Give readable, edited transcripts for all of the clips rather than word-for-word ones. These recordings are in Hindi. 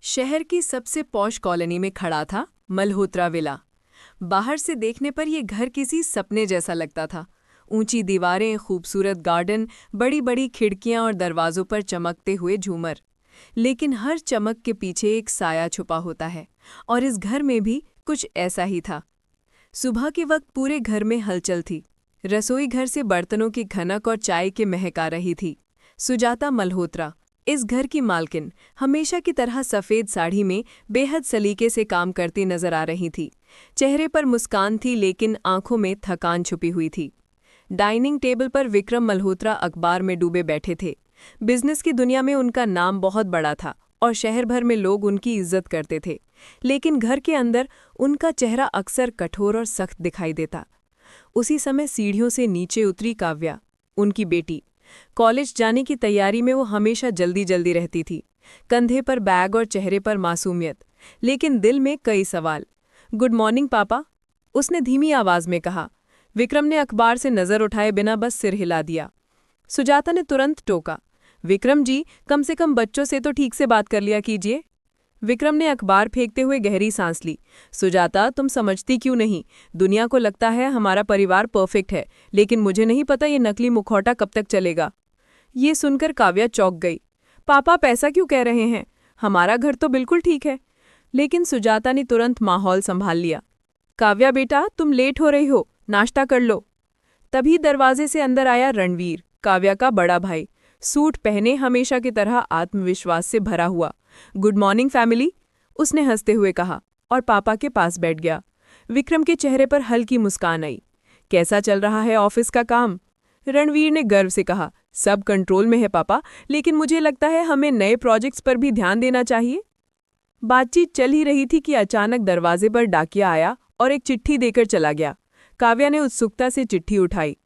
शहर की सबसे पॉश कॉलोनी में खड़ा था मल्होत्रा विला। बाहर से देखने पर यह घर किसी सपने जैसा लगता था। ऊंची दीवारें, खूबसूरत गार्डन, बड़ी बड़ी खिड़कियां और दरवाजों पर चमकते हुए झूमर। लेकिन हर चमक के पीछे एक साया छुपा होता है, और इस घर में भी कुछ ऐसा ही था। सुबह के वक्त पूरे घर में हलचल थी। रसोई घर से बर्तनों की खनक और चाय की महक आ रही थी। सुजाता मल्होत्रा, इस घर की मालकिन, हमेशा की तरह सफ़ेद साड़ी में बेहद सलीके से काम करती नजर आ रही थी। चेहरे पर मुस्कान थी, लेकिन आंखों में थकान छुपी हुई थी। डाइनिंग टेबल पर विक्रम मल्होत्रा अखबार में डूबे बैठे थे। बिजनेस की दुनिया में उनका नाम बहुत बड़ा था और शहर भर में लोग उनकी इज्जत करते थे। लेकिन घर के अंदर उनका चेहरा अक्सर कठोर और सख्त दिखाई देता। उसी समय सीढ़ियों से नीचे उतरी काव्या, उनकी बेटी। कॉलेज जाने की तैयारी में वो हमेशा जल्दी जल्दी रहती थी। कंधे पर बैग और चेहरे पर मासूमियत, लेकिन दिल में कई सवाल। गुड मॉर्निंग पापा, उसने धीमी आवाज में कहा। विक्रम ने अखबार से नजर उठाए बिना बस सिर हिला दिया। सुजाता ने तुरंत टोका, विक्रम जी, कम से कम बच्चों से तो ठीक से बात कर लिया कीजिए। विक्रम ने अखबार फेंकते हुए गहरी सांस ली। सुजाता, तुम समझती क्यों नहीं? दुनिया को लगता है हमारा परिवार परफेक्ट है, लेकिन मुझे नहीं पता ये नकली मुखौटा कब तक चलेगा। ये सुनकर काव्या चौंक गई। पापा, पैसा क्यों कह रहे हैं? हमारा घर तो बिल्कुल ठीक है। लेकिन सुजाता ने तुरंत माहौल संभाल लिया। काव्या बेटा, तुम लेट हो रही हो, नाश्ता कर लो। तभी दरवाजे से अंदर आया रणवीर, काव्या का बड़ा भाई। सूट पहने, हमेशा की तरह आत्मविश्वास से भरा हुआ। गुड मॉर्निंग फैमिली, उसने हंसते हुए कहा और पापा के पास बैठ गया। विक्रम के चेहरे पर हल्की मुस्कान आई। कैसा चल रहा है ऑफिस का काम? रणवीर ने गर्व से कहा, सब कंट्रोल में है पापा, लेकिन मुझे लगता है हमें नए प्रोजेक्ट्स पर भी ध्यान देना चाहिए। बातचीत चल ही रही थी कि अचानक दरवाजे पर डाकिया आया और एक चिट्ठी देकर चला गया। काव्या ने उत्सुकता से चिट्ठी उठाई।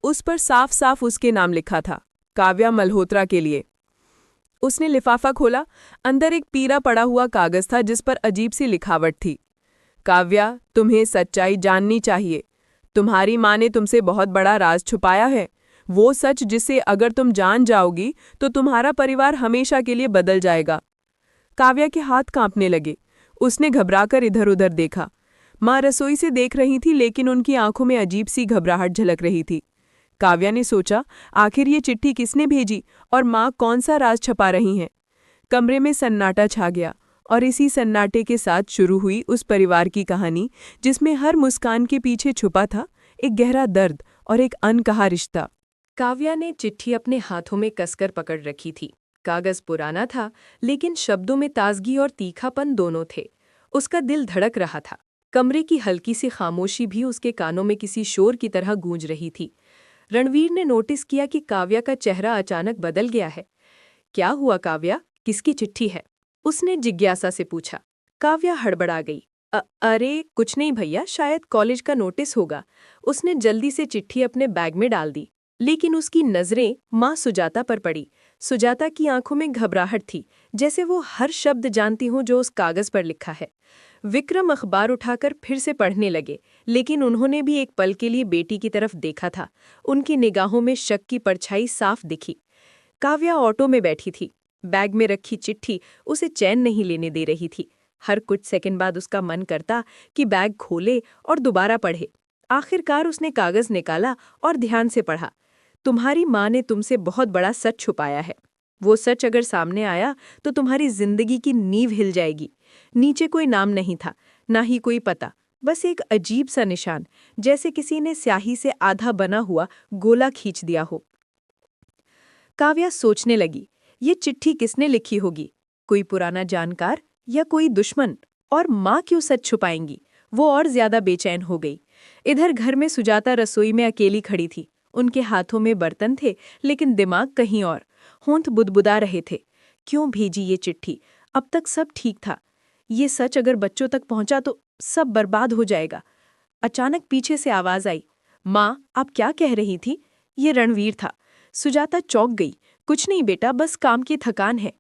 उस पर साफ साफ उसके नाम लिखा था, काव्या मल्होत्रा के लिए। उसने लिफाफा खोला। अंदर एक पीला पड़ा हुआ कागज था जिस पर अजीब सी लिखावट थी। काव्या, तुम्हें सच्चाई जाननी चाहिए। तुम्हारी माँ ने तुमसे बहुत बड़ा राज छुपाया है, वो सच जिसे अगर तुम जान जाओगी तो तुम्हारा परिवार हमेशा के लिए बदल जाएगा। काव्या के हाथ कांपने लगे। उसने घबराकर इधर उधर देखा। माँ रसोई से देख रही थी, लेकिन उनकी आंखों में अजीब सी घबराहट झलक रही थी। काव्या ने सोचा, आखिर ये चिट्ठी किसने भेजी और माँ कौन सा राज छपा रही हैं? कमरे में सन्नाटा छा गया और इसी सन्नाटे के साथ शुरू हुई उस परिवार की कहानी जिसमें हर मुस्कान के पीछे छुपा था एक गहरा दर्द और एक अनकहा रिश्ता। काव्या ने चिट्ठी अपने हाथों में कसकर पकड़ रखी थी। कागज पुराना था, लेकिन शब्दों में ताजगी और तीखापन दोनों थे। उसका दिल धड़क रहा था। कमरे की हल्की सी खामोशी भी उसके कानों में किसी शोर की तरह गूंज रही थी। रणवीर ने नोटिस किया कि काव्या का चेहरा अचानक बदल गया है। क्या हुआ काव्या, किसकी चिट्ठी है? उसने जिज्ञासा से पूछा। काव्या हड़बड़ा गई। अरे कुछ नहीं भैया, शायद कॉलेज का नोटिस होगा। उसने जल्दी से चिट्ठी अपने बैग में डाल दी, लेकिन उसकी नजरें माँ सुजाता पर पड़ी। सुजाता की आंखों में घबराहट थी, जैसे वो हर शब्द जानती हो जो उस कागज पर लिखा है। विक्रम अखबार उठाकर फिर से पढ़ने लगे, लेकिन उन्होंने भी एक पल के लिए बेटी की तरफ देखा था। उनकी निगाहों में शक की परछाई साफ दिखी। काव्या ऑटो में बैठी थी। बैग में रखी चिट्ठी उसे चैन नहीं लेने दे रही थी। हर कुछ सेकंड बाद उसका मन करता कि बैग खोले और दोबारा पढ़े। आखिरकार उसने कागज निकाला और ध्यान से पढ़ा। तुम्हारी माँ ने तुमसे बहुत बड़ा सच छुपाया है। वो सच अगर सामने आया तो तुम्हारी जिंदगी की नींव हिल जाएगी। नीचे कोई नाम नहीं था, ना ही कोई पता, बस एक अजीब सा निशान, जैसे किसी ने स्याही से आधा बना हुआ गोला खींच दिया हो। काव्या सोचने लगी, ये चिट्ठी किसने लिखी होगी? कोई पुराना जानकार या कोई दुश्मन? और माँ क्यों सच छुपाएंगी? वो और ज्यादा बेचैन हो गई। इधर घर में सुजाता रसोई में अकेली खड़ी थी। उनके हाथों में बर्तन थे, लेकिन दिमाग कहीं और। होंठ बुदबुदा रहे थे। क्यों भेजी ये चिट्ठी? अब तक सब ठीक था। ये सच अगर बच्चों तक पहुंचा तो सब बर्बाद हो जाएगा। अचानक पीछे से आवाज आई, माँ आप क्या कह रही थी? ये रणवीर था। सुजाता चौंक गई। कुछ नहीं बेटा, बस काम की थकान है।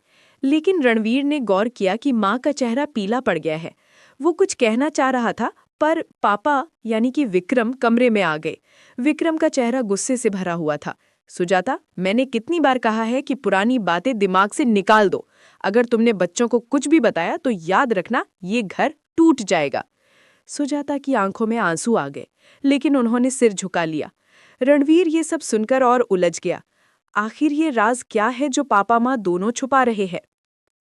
लेकिन रणवीर ने गौर किया कि माँ का चेहरा पीला पड़ गया है। वो कुछ कहना चाह रहा था, पर पापा यानी कि विक्रम कमरे में आ गए। विक्रम का चेहरा गुस्से से भरा हुआ था। सुजाता, मैंने कितनी बार कहा है कि पुरानी बातें दिमाग से निकाल दो। अगर तुमने बच्चों को कुछ भी बताया तो याद रखना, ये घर टूट जाएगा। सुजाता की आंखों में आंसू आ गए, लेकिन उन्होंने सिर झुका लिया। रणवीर ये सब सुनकर और उलझ गया। आखिर ये राज क्या है जो पापा माँ दोनों छुपा रहे हैं?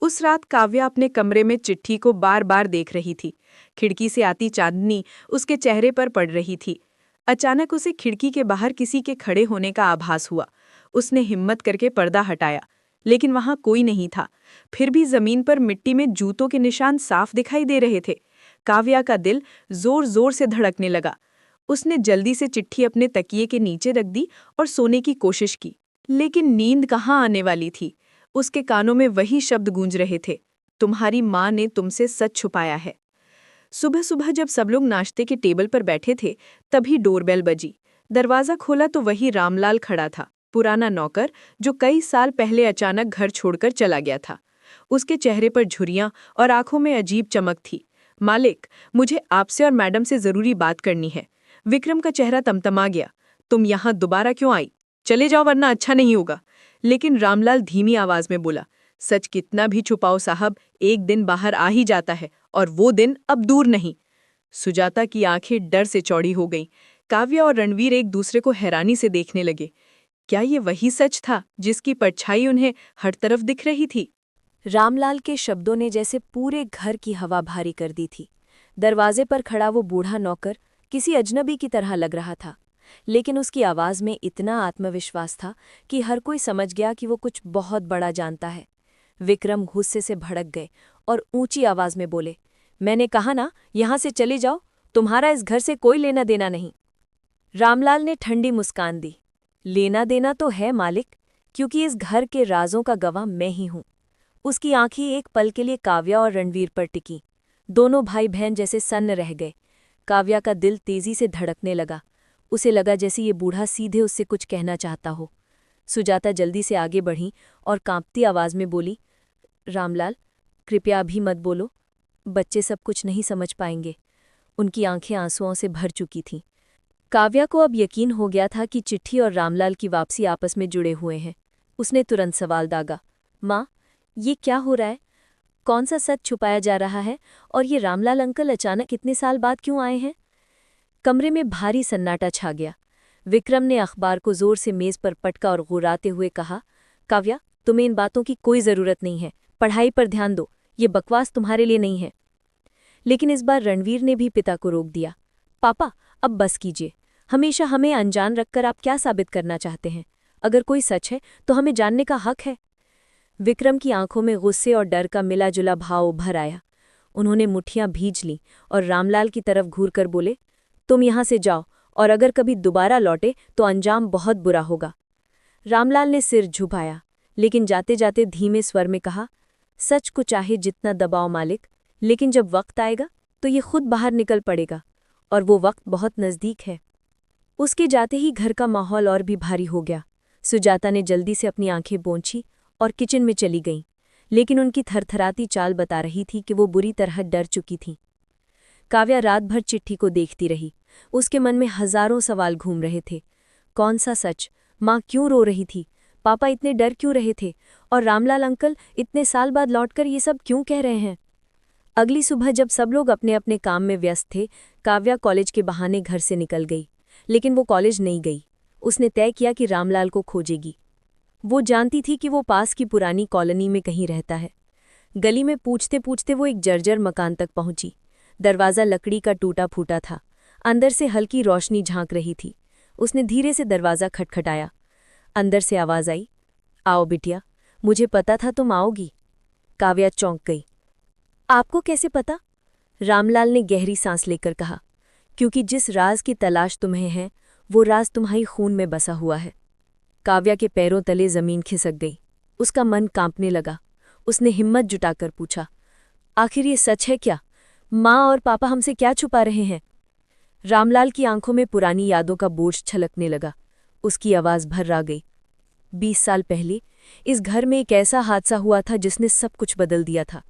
उस रात काव्या अपने कमरे में चिट्ठी को बार बार देख रही थी। खिड़की से आती चांदनी उसके चेहरे पर पड़ रही थी। अचानक उसे खिड़की के बाहर किसी के खड़े होने का आभास हुआ। उसने हिम्मत करके पर्दा हटाया, लेकिन वहां कोई नहीं था। फिर भी जमीन पर मिट्टी में जूतों के निशान साफ दिखाई दे रहे थे। काव्या का दिल जोर जोर से धड़कने लगा। उसने जल्दी से चिट्ठी अपने तकिए के नीचे रख दी और सोने की कोशिश की, लेकिन नींद कहाँ आने वाली थी। उसके कानों में वही शब्द गूंज रहे थे, तुम्हारी माँ ने तुमसे सच छुपाया है। सुबह सुबह जब सब लोग नाश्ते के टेबल पर बैठे थे, तभी डोरबेल बजी। दरवाजा खोला तो वही रामलाल खड़ा था, पुराना नौकर जो कई साल पहले अचानक घर छोड़कर चला गया था। उसके चेहरे पर झुर्रियां और आंखों में अजीब चमक थी। मालिक, मुझे आपसे और मैडम से जरूरी बात करनी है। विक्रम का चेहरा तमतमा गया। तुम यहाँ दोबारा क्यों आई? चले जाओ वरना अच्छा नहीं होगा। लेकिन रामलाल धीमी आवाज में बोला, सच कितना भी छुपाओ साहब, एक दिन बाहर आ ही जाता है, और वो दिन अब दूर नहीं। सुजाता की आंखें डर से चौड़ी हो गईं। काव्या और रणवीर एक दूसरे को हैरानी से देखने लगे। क्या ये वही सच था जिसकी परछाई उन्हें हर तरफ दिख रही थी? रामलाल के शब्दों ने जैसे पूरे घर की हवा भारी कर दी थी। दरवाजे पर खड़ा वो बूढ़ा नौकर किसी अजनबी की तरह लग रहा था, लेकिन उसकी आवाज में इतना आत्मविश्वास था कि हर कोई समझ गया कि वो कुछ बहुत बड़ा जानता है। विक्रम गुस्से से भड़क गए और ऊंची आवाज में बोले, मैंने कहा ना, यहां से चले जाओ, तुम्हारा इस घर से कोई लेना देना नहीं। रामलाल ने ठंडी मुस्कान दी, लेना देना तो है मालिक, क्योंकि इस घर के राजों का गवाह मैं ही हूं। उसकी आंखें एक पल के लिए काव्या और रणवीर पर टिकीं। दोनों भाई बहन जैसे सन्न रह गए। काव्या का दिल तेजी से धड़कने लगा। उसे लगा जैसे ये बूढ़ा सीधे उससे कुछ कहना चाहता हो। सुजाता जल्दी से आगे बढ़ी और कांपती आवाज में बोली, रामलाल, कृपया अभी मत बोलो, बच्चे सब कुछ नहीं समझ पाएंगे। उनकी आंखें आंसुओं से भर चुकी थीं। काव्या को अब यकीन हो गया था कि चिट्ठी और रामलाल की वापसी आपस में जुड़े हुए हैं। उसने तुरंत सवाल दागा, माँ, ये क्या हो रहा है? कौन सा सच छुपाया जा रहा है? और ये रामलाल अंकल अचानक इतने साल बाद क्यों आए हैं? कमरे में भारी सन्नाटा छा गया। विक्रम ने अखबार को जोर से मेज पर पटका और गुर्राते हुए कहा, काव्या, तुम्हें इन बातों की कोई जरूरत नहीं है। पढ़ाई पर ध्यान दो, ये बकवास तुम्हारे लिए नहीं है। लेकिन इस बार रणवीर ने भी पिता को रोक दिया। पापा, अब बस कीजिए। हमेशा हमें अनजान रखकर आप क्या साबित करना चाहते हैं? अगर कोई सच है तो हमें जानने का हक है। विक्रम की आंखों में गुस्से और डर का मिला जुला भाव उभर आया। उन्होंने मुट्ठियां भींच लीं और रामलाल की तरफ घूरकर बोले, तुम यहां से जाओ, और अगर कभी दोबारा लौटे तो अंजाम बहुत बुरा होगा। रामलाल ने सिर झुकाया, लेकिन जाते जाते धीमे स्वर में कहा, सच को चाहे जितना दबाओ मालिक, लेकिन जब वक्त आएगा तो ये खुद बाहर निकल पड़ेगा, और वो वक्त बहुत नज़दीक है। उसके जाते ही घर का माहौल और भी भारी हो गया। सुजाता ने जल्दी से अपनी आंखें पोंछी और किचन में चली गईं, लेकिन उनकी थरथराती चाल बता रही थी कि वो बुरी तरह डर चुकी थीं। काव्या रात भर चिट्ठी को देखती रही। उसके मन में हजारों सवाल घूम रहे थे। कौन सा सच? माँ क्यों रो रही थी? पापा इतने डर क्यों रहे थे? और रामलाल अंकल इतने साल बाद लौटकर ये सब क्यों कह रहे हैं? अगली सुबह जब सब लोग अपने अपने काम में व्यस्त थे, काव्या कॉलेज के बहाने घर से निकल गई। लेकिन वो कॉलेज नहीं गई। उसने तय किया कि रामलाल को खोजेगी। वो जानती थी कि वो पास की पुरानी कॉलोनी में कहीं रहता है। गली में पूछते पूछते वो एक जर्जर मकान तक पहुंची। दरवाज़ा लकड़ी का टूटा फूटा था। अंदर से हल्की रोशनी झांक रही थी। उसने धीरे से दरवाज़ा खटखटाया। अंदर से आवाज़ आई, आओ बिटिया, मुझे पता था तुम आओगी। काव्या चौंक गई। आपको कैसे पता? रामलाल ने गहरी सांस लेकर कहा, क्योंकि जिस राज की तलाश तुम्हें है वो राज तुम्हारी खून में बसा हुआ है। काव्या के पैरों तले जमीन खिसक गई। उसका मन कांपने लगा। उसने हिम्मत जुटाकर पूछा, आखिर ये सच है क्या? माँ और पापा हमसे क्या छुपा रहे हैं? रामलाल की आंखों में पुरानी यादों का बोझ छलकने लगा। उसकी आवाज़ भर्रा गई। 20 साल पहले इस घर में एक ऐसा हादसा हुआ था जिसने सब कुछ बदल दिया था।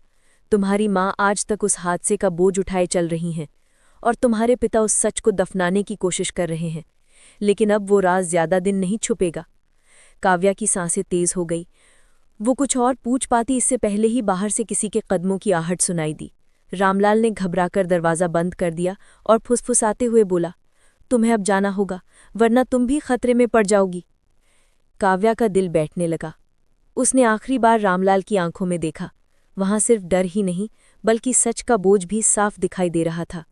तुम्हारी माँ आज तक उस हादसे का बोझ उठाए चल रही हैं, और तुम्हारे पिता उस सच को दफनाने की कोशिश कर रहे हैं। लेकिन अब वो राज ज्यादा दिन नहीं छुपेगा। काव्या की सांसें तेज हो गई। वो कुछ और पूछ पाती इससे पहले ही बाहर से किसी के कदमों की आहट सुनाई दी। रामलाल ने घबराकर दरवाज़ा बंद कर दिया और फुसफुसाते हुए बोला, तुम्हें अब जाना होगा, वरना तुम भी खतरे में पड़ जाओगी। काव्या का दिल बैठने लगा। उसने आखिरी बार रामलाल की आंखों में देखा। वहां सिर्फ डर ही नहीं बल्कि सच का बोझ भी साफ दिखाई दे रहा था।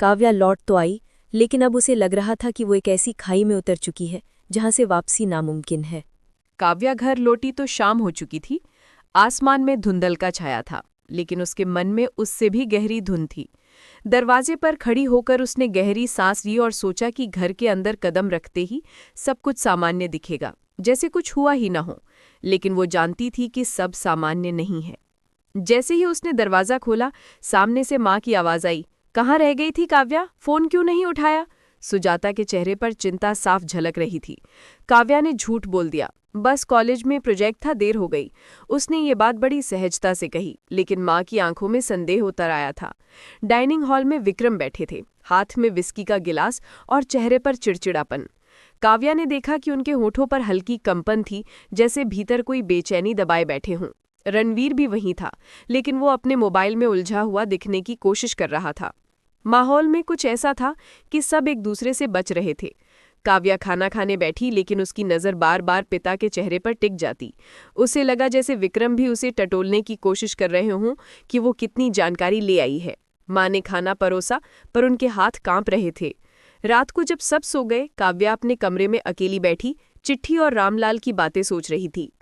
काव्या लौट तो आई, लेकिन अब उसे लग रहा था कि वो एक ऐसी खाई में उतर चुकी है जहां से वापसी नामुमकिन है। काव्या घर लौटी तो शाम हो चुकी थी। आसमान में धुंधलका छाया था, लेकिन उसके मन में उससे भी गहरी धुंध थी। दरवाजे पर खड़ी होकर उसने गहरी सांस ली और सोचा कि घर के अंदर कदम रखते ही सब कुछ सामान्य दिखेगा, जैसे कुछ हुआ ही ना हो। लेकिन वो जानती थी कि सब सामान्य नहीं है। जैसे ही उसने दरवाज़ा खोला, सामने से माँ की आवाज़ आई, कहाँ रह गई थी काव्या, फ़ोन क्यों नहीं उठाया? सुजाता के चेहरे पर चिंता साफ झलक रही थी। काव्या ने झूठ बोल दिया, बस कॉलेज में प्रोजेक्ट था, देर हो गई। उसने ये बात बड़ी सहजता से कही, लेकिन माँ की आंखों में संदेह उतर आया था। डाइनिंग हॉल में विक्रम बैठे थे, हाथ में विस्की का गिलास और चेहरे पर चिड़चिड़ापन। काव्या ने देखा कि उनके होठों पर हल्की कंपन थी, जैसे भीतर कोई बेचैनी दबाए बैठे हों। रणवीर भी वहीं था, लेकिन वो अपने मोबाइल में उलझा हुआ दिखने की कोशिश कर रहा था। माहौल में कुछ ऐसा था कि सब एक दूसरे से बच रहे थे। काव्या खाना खाने बैठी, लेकिन उसकी नज़र बार बार पिता के चेहरे पर टिक जाती। उसे लगा जैसे विक्रम भी उसे टटोलने की कोशिश कर रहे हों कि वो कितनी जानकारी ले आई है। माँ ने खाना परोसा, पर उनके हाथ कांप रहे थे। रात को जब सब सो गए, काव्या अपने कमरे में अकेली बैठी चिट्ठी और रामलाल की बातें सोच रही थी।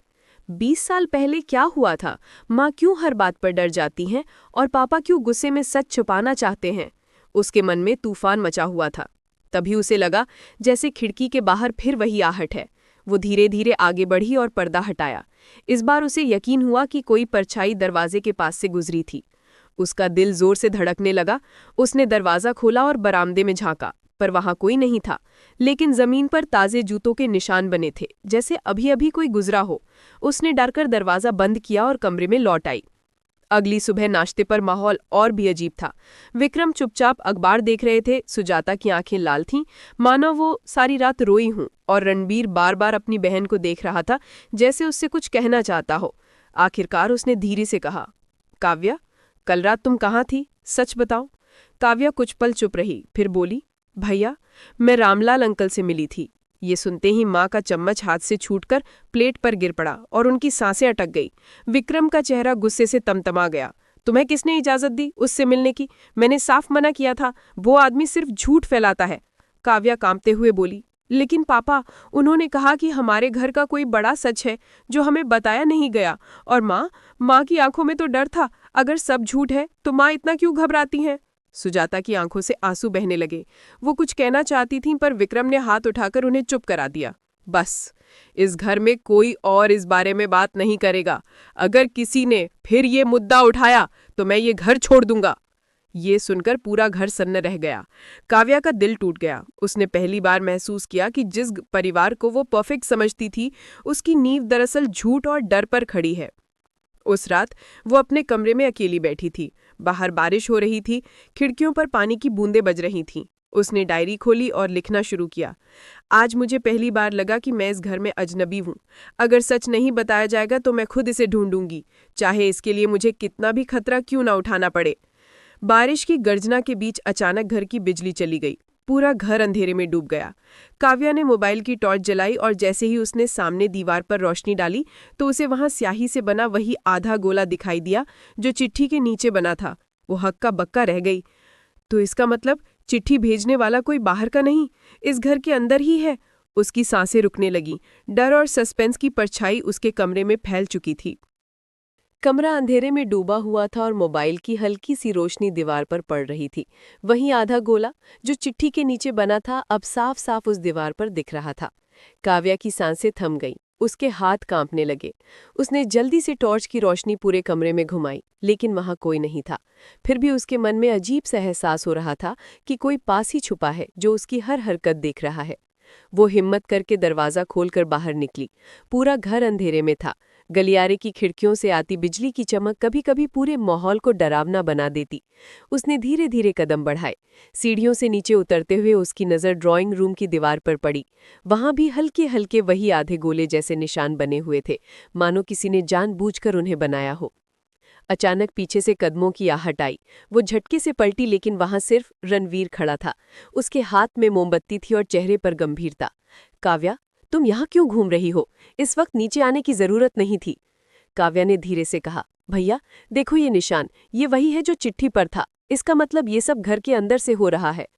20 साल पहले क्या हुआ था? माँ क्यों हर बात पर डर जाती हैं और पापा क्यों गुस्से में सच छुपाना चाहते हैं? उसके मन में तूफान मचा हुआ था। तभी उसे लगा जैसे खिड़की के बाहर फिर वही आहट है। वो धीरे धीरे आगे बढ़ी और पर्दा हटाया। इस बार उसे यकीन हुआ कि कोई परछाई दरवाजे के पास से गुजरी थी। उसका दिल जोर से धड़कने लगा। उसने दरवाज़ा खोला और बरामदे में झांका, पर वहां कोई नहीं था। लेकिन जमीन पर ताजे जूतों के निशान बने थे, जैसे अभी अभी कोई गुजरा हो। उसने डरकर दरवाज़ा बंद किया और कमरे में लौट आई। अगली सुबह नाश्ते पर माहौल और भी अजीब था। विक्रम चुपचाप अखबार देख रहे थे, सुजाता की आंखें लाल थीं, मानो वो सारी रात रोई हूं, और रणबीर बार बार अपनी बहन को देख रहा था, जैसे उससे कुछ कहना चाहता हो। आखिरकार उसने धीरे से कहा, काव्या, कल रात तुम कहाँ थी? सच बताओ। काव्या कुछ पल चुप रही, फिर बोली, भैया, मैं रामलाल अंकल से मिली थी। ये सुनते ही माँ का चम्मच हाथ से छूटकर प्लेट पर गिर पड़ा और उनकी सांसें अटक गई। विक्रम का चेहरा गुस्से से तमतमा गया। तुम्हें किसने इजाजत दी उससे मिलने की? मैंने साफ मना किया था। वो आदमी सिर्फ झूठ फैलाता है। काव्या कांपते हुए बोली, लेकिन पापा, उन्होंने कहा कि हमारे घर का कोई बड़ा सच है जो हमें बताया नहीं गया। और माँ की आंखों में तो डर था। अगर सब झूठ है तो माँ इतना क्यों घबराती हैं? सुजाता की आंखों से आंसू बहने लगे। वो कुछ कहना चाहती थीं, पर विक्रम ने हाथ उठाकर उन्हें चुप करा दिया। बस, इस घर में कोई और इस बारे में बात नहीं करेगा। अगर किसी ने फिर ये मुद्दा उठाया तो मैं ये घर छोड़ दूंगा। ये सुनकर पूरा घर सन्न रह गया। काव्या का दिल टूट गया। उसने पहली बार महसूस किया कि जिस परिवार को वो परफेक्ट समझती थी, उसकी नींव दरअसल झूठ और डर पर खड़ी है। उस रात वो अपने कमरे में अकेली बैठी थी। बाहर बारिश हो रही थी, खिड़कियों पर पानी की बूंदें बज रही थीं। उसने डायरी खोली और लिखना शुरू किया। आज मुझे पहली बार लगा कि मैं इस घर में अजनबी हूँ। अगर सच नहीं बताया जाएगा तो मैं खुद इसे ढूंढूंगी, चाहे इसके लिए मुझे कितना भी खतरा क्यों ना उठाना पड़े। बारिश की गर्जना के बीच अचानक घर की बिजली चली गई। पूरा घर अंधेरे में डूब गया। काव्या ने मोबाइल की टॉर्च जलाई और जैसे ही उसने सामने दीवार पर रोशनी डाली तो उसे वहां स्याही से बना वही आधा गोला दिखाई दिया जो चिट्ठी के नीचे बना था। वो हक्का बक्का रह गई। तो इसका मतलब चिट्ठी भेजने वाला कोई बाहर का नहीं, इस घर के अंदर ही है। उसकी सांसें रुकने लगी। डर और सस्पेंस की परछाई उसके कमरे में फैल चुकी थी। कमरा अंधेरे में डूबा हुआ था और मोबाइल की हल्की सी रोशनी दीवार पर पड़ रही थी। वहीं आधा गोला जो चिट्ठी के नीचे बना था अब साफ साफ उस दीवार पर दिख रहा था। काव्या की सांसें थम गईं, उसके हाथ कांपने लगे। उसने जल्दी से टॉर्च की रोशनी पूरे कमरे में घुमाई, लेकिन वहां कोई नहीं था। फिर भी उसके मन में अजीब सा एहसास हो रहा था कि कोई पास ही छुपा है जो उसकी हर हरकत देख रहा है। वो हिम्मत करके दरवाज़ा खोलकर बाहर निकली। पूरा घर अंधेरे में था। गलियारे की खिड़कियों से आती बिजली की चमक कभी-कभी पूरे माहौल को डरावना बना देती। उसने धीरे-धीरे कदम बढ़ाए। सीढ़ियों से नीचे उतरते हुए उसकी नज़र ड्राइंग रूम की दीवार पर पड़ी। वहां भी हल्के-हल्के वही आधे गोले जैसे निशान बने हुए थे, मानो किसी ने जानबूझकर उन्हें बनाया हो। अचानक पीछे से कदमों की आहट आई। वो झटके से पलटी, लेकिन वहां सिर्फ रणवीर खड़ा था। उसके हाथ में मोमबत्ती थी और चेहरे पर गंभीरता। काव्या, तुम यहाँ क्यों घूम रही हो? इस वक्त नीचे आने की जरूरत नहीं थी। काव्या ने धीरे से कहा, भैया देखो ये निशान, ये वही है जो चिट्ठी पर था। इसका मतलब ये सब घर के अंदर से हो रहा है।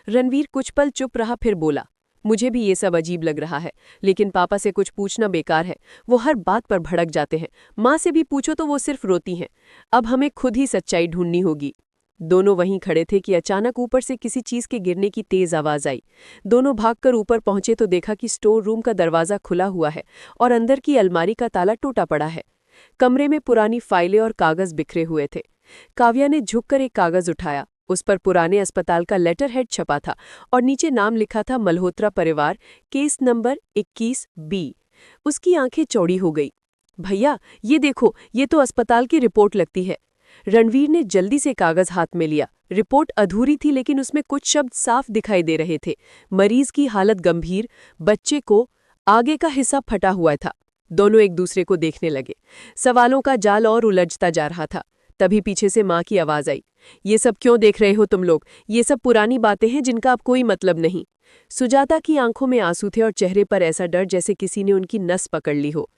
रणवीर कुछ पल चुप रहा, फिर बोला, मुझे भी ये सब अजीब लग रहा है, लेकिन पापा से कुछ पूछना बेकार है। वो हर बात पर भड़क जाते हैं। माँ से भी पूछो तो वो सिर्फ रोती हैं। अब हमें खुद ही सच्चाई ढूंढनी होगी। दोनों वहीं खड़े थे कि अचानक ऊपर से किसी चीज के गिरने की तेज आवाज आई। दोनों भागकर ऊपर पहुंचे तो देखा कि स्टोर रूम का दरवाजा खुला हुआ है और अंदर की अलमारी का ताला टूटा पड़ा है। कमरे में पुरानी फाइलें और कागज बिखरे हुए थे। काव्या ने झुककर एक कागज उठाया। उस पर पुराने अस्पताल का लेटर हेड छपा था और नीचे नाम लिखा था, मल्होत्रा परिवार, केस नंबर 21B। उसकी आंखें चौड़ी हो गई। भैया ये देखो, ये तो अस्पताल की रिपोर्ट लगती है। रणवीर ने जल्दी से कागज हाथ में लिया। रिपोर्ट अधूरी थी, लेकिन उसमें कुछ शब्द साफ दिखाई दे रहे थे। मरीज की हालत गंभीर, बच्चे को आगे का हिस्सा फटा हुआ था। दोनों एक दूसरे को देखने लगे। सवालों का जाल और उलझता जा रहा था। तभी पीछे से माँ की आवाज आई, ये सब क्यों देख रहे हो तुम लोग? ये सब पुरानी बातें हैं जिनका अब कोई मतलब नहीं। सुजाता की आंखों में आंसू थे और चेहरे पर ऐसा डर जैसे किसी ने उनकी नस पकड़ ली हो।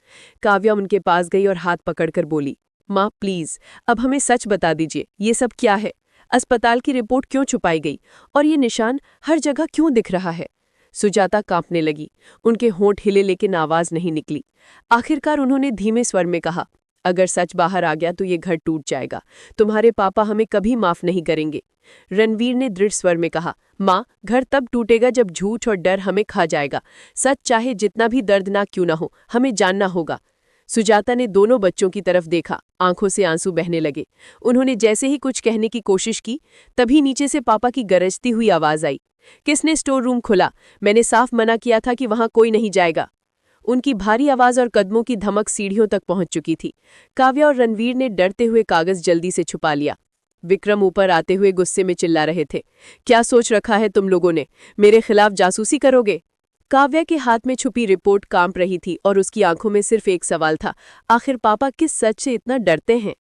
काव्या उनके पास गई और हाथ पकड़कर बोली, माँ प्लीज, अब हमें सच बता दीजिए, ये सब क्या है? अस्पताल की रिपोर्ट क्यों छुपाई गई? और ये निशान हर जगह क्यों दिख रहा है? सुजाता कांपने लगी। उनके होंठ हिले, लेकिन आवाज नहीं निकली। आखिरकार उन्होंने धीमे स्वर में कहा, अगर सच बाहर आ गया तो ये घर टूट जाएगा। तुम्हारे पापा हमें कभी माफ नहीं करेंगे। रणवीर ने दृढ़ स्वर में कहा, माँ, घर तब टूटेगा जब झूठ और डर हमें खा जाएगा। सच चाहे जितना भी दर्दनाक क्यों ना हो, हमें जानना होगा। सुजाता ने दोनों बच्चों की तरफ देखा। आंखों से आंसू बहने लगे। उन्होंने जैसे ही कुछ कहने की कोशिश की, तभी नीचे से पापा की गरजती हुई आवाज आई, किसने स्टोर रूम खोला? मैंने साफ मना किया था कि वहां कोई नहीं जाएगा। उनकी भारी आवाज और कदमों की धमक सीढ़ियों तक पहुंच चुकी थी। काव्या और रणवीर ने डरते हुए कागज जल्दी से छुपा लिया। विक्रम ऊपर आते हुए गुस्से में चिल्ला रहे थे, क्या सोच रखा है तुम लोगों ने? मेरे खिलाफ जासूसी करोगे? काव्या के हाथ में छुपी रिपोर्ट कांप रही थी और उसकी आंखों में सिर्फ एक सवाल था, आखिर पापा किस सच से इतना डरते हैं?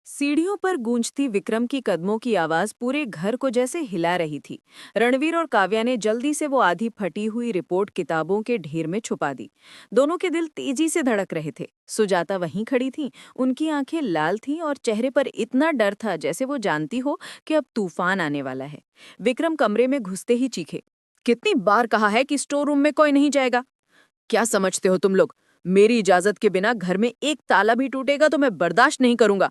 सीढ़ियों पर गूंजती विक्रम की कदमों की आवाज पूरे घर को जैसे हिला रही थी। रणवीर और काव्या ने जल्दी से वो आधी फटी हुई रिपोर्ट किताबों के ढेर में छुपा दी। दोनों के दिल तेजी से धड़क रहे थे। सुजाता वहीं खड़ी थी। उनकी आंखें लाल थीं और चेहरे पर इतना डर था जैसे वो जानती हो कि अब तूफान आने वाला है। विक्रम कमरे में घुसते ही चीखे, कितनी बार कहा है कि स्टोर रूम में कोई नहीं जाएगा? क्या समझते हो तुम लोग? मेरी इजाजत के बिना घर में एक ताला भी टूटेगा तो मैं बर्दाश्त नहीं करूंगा।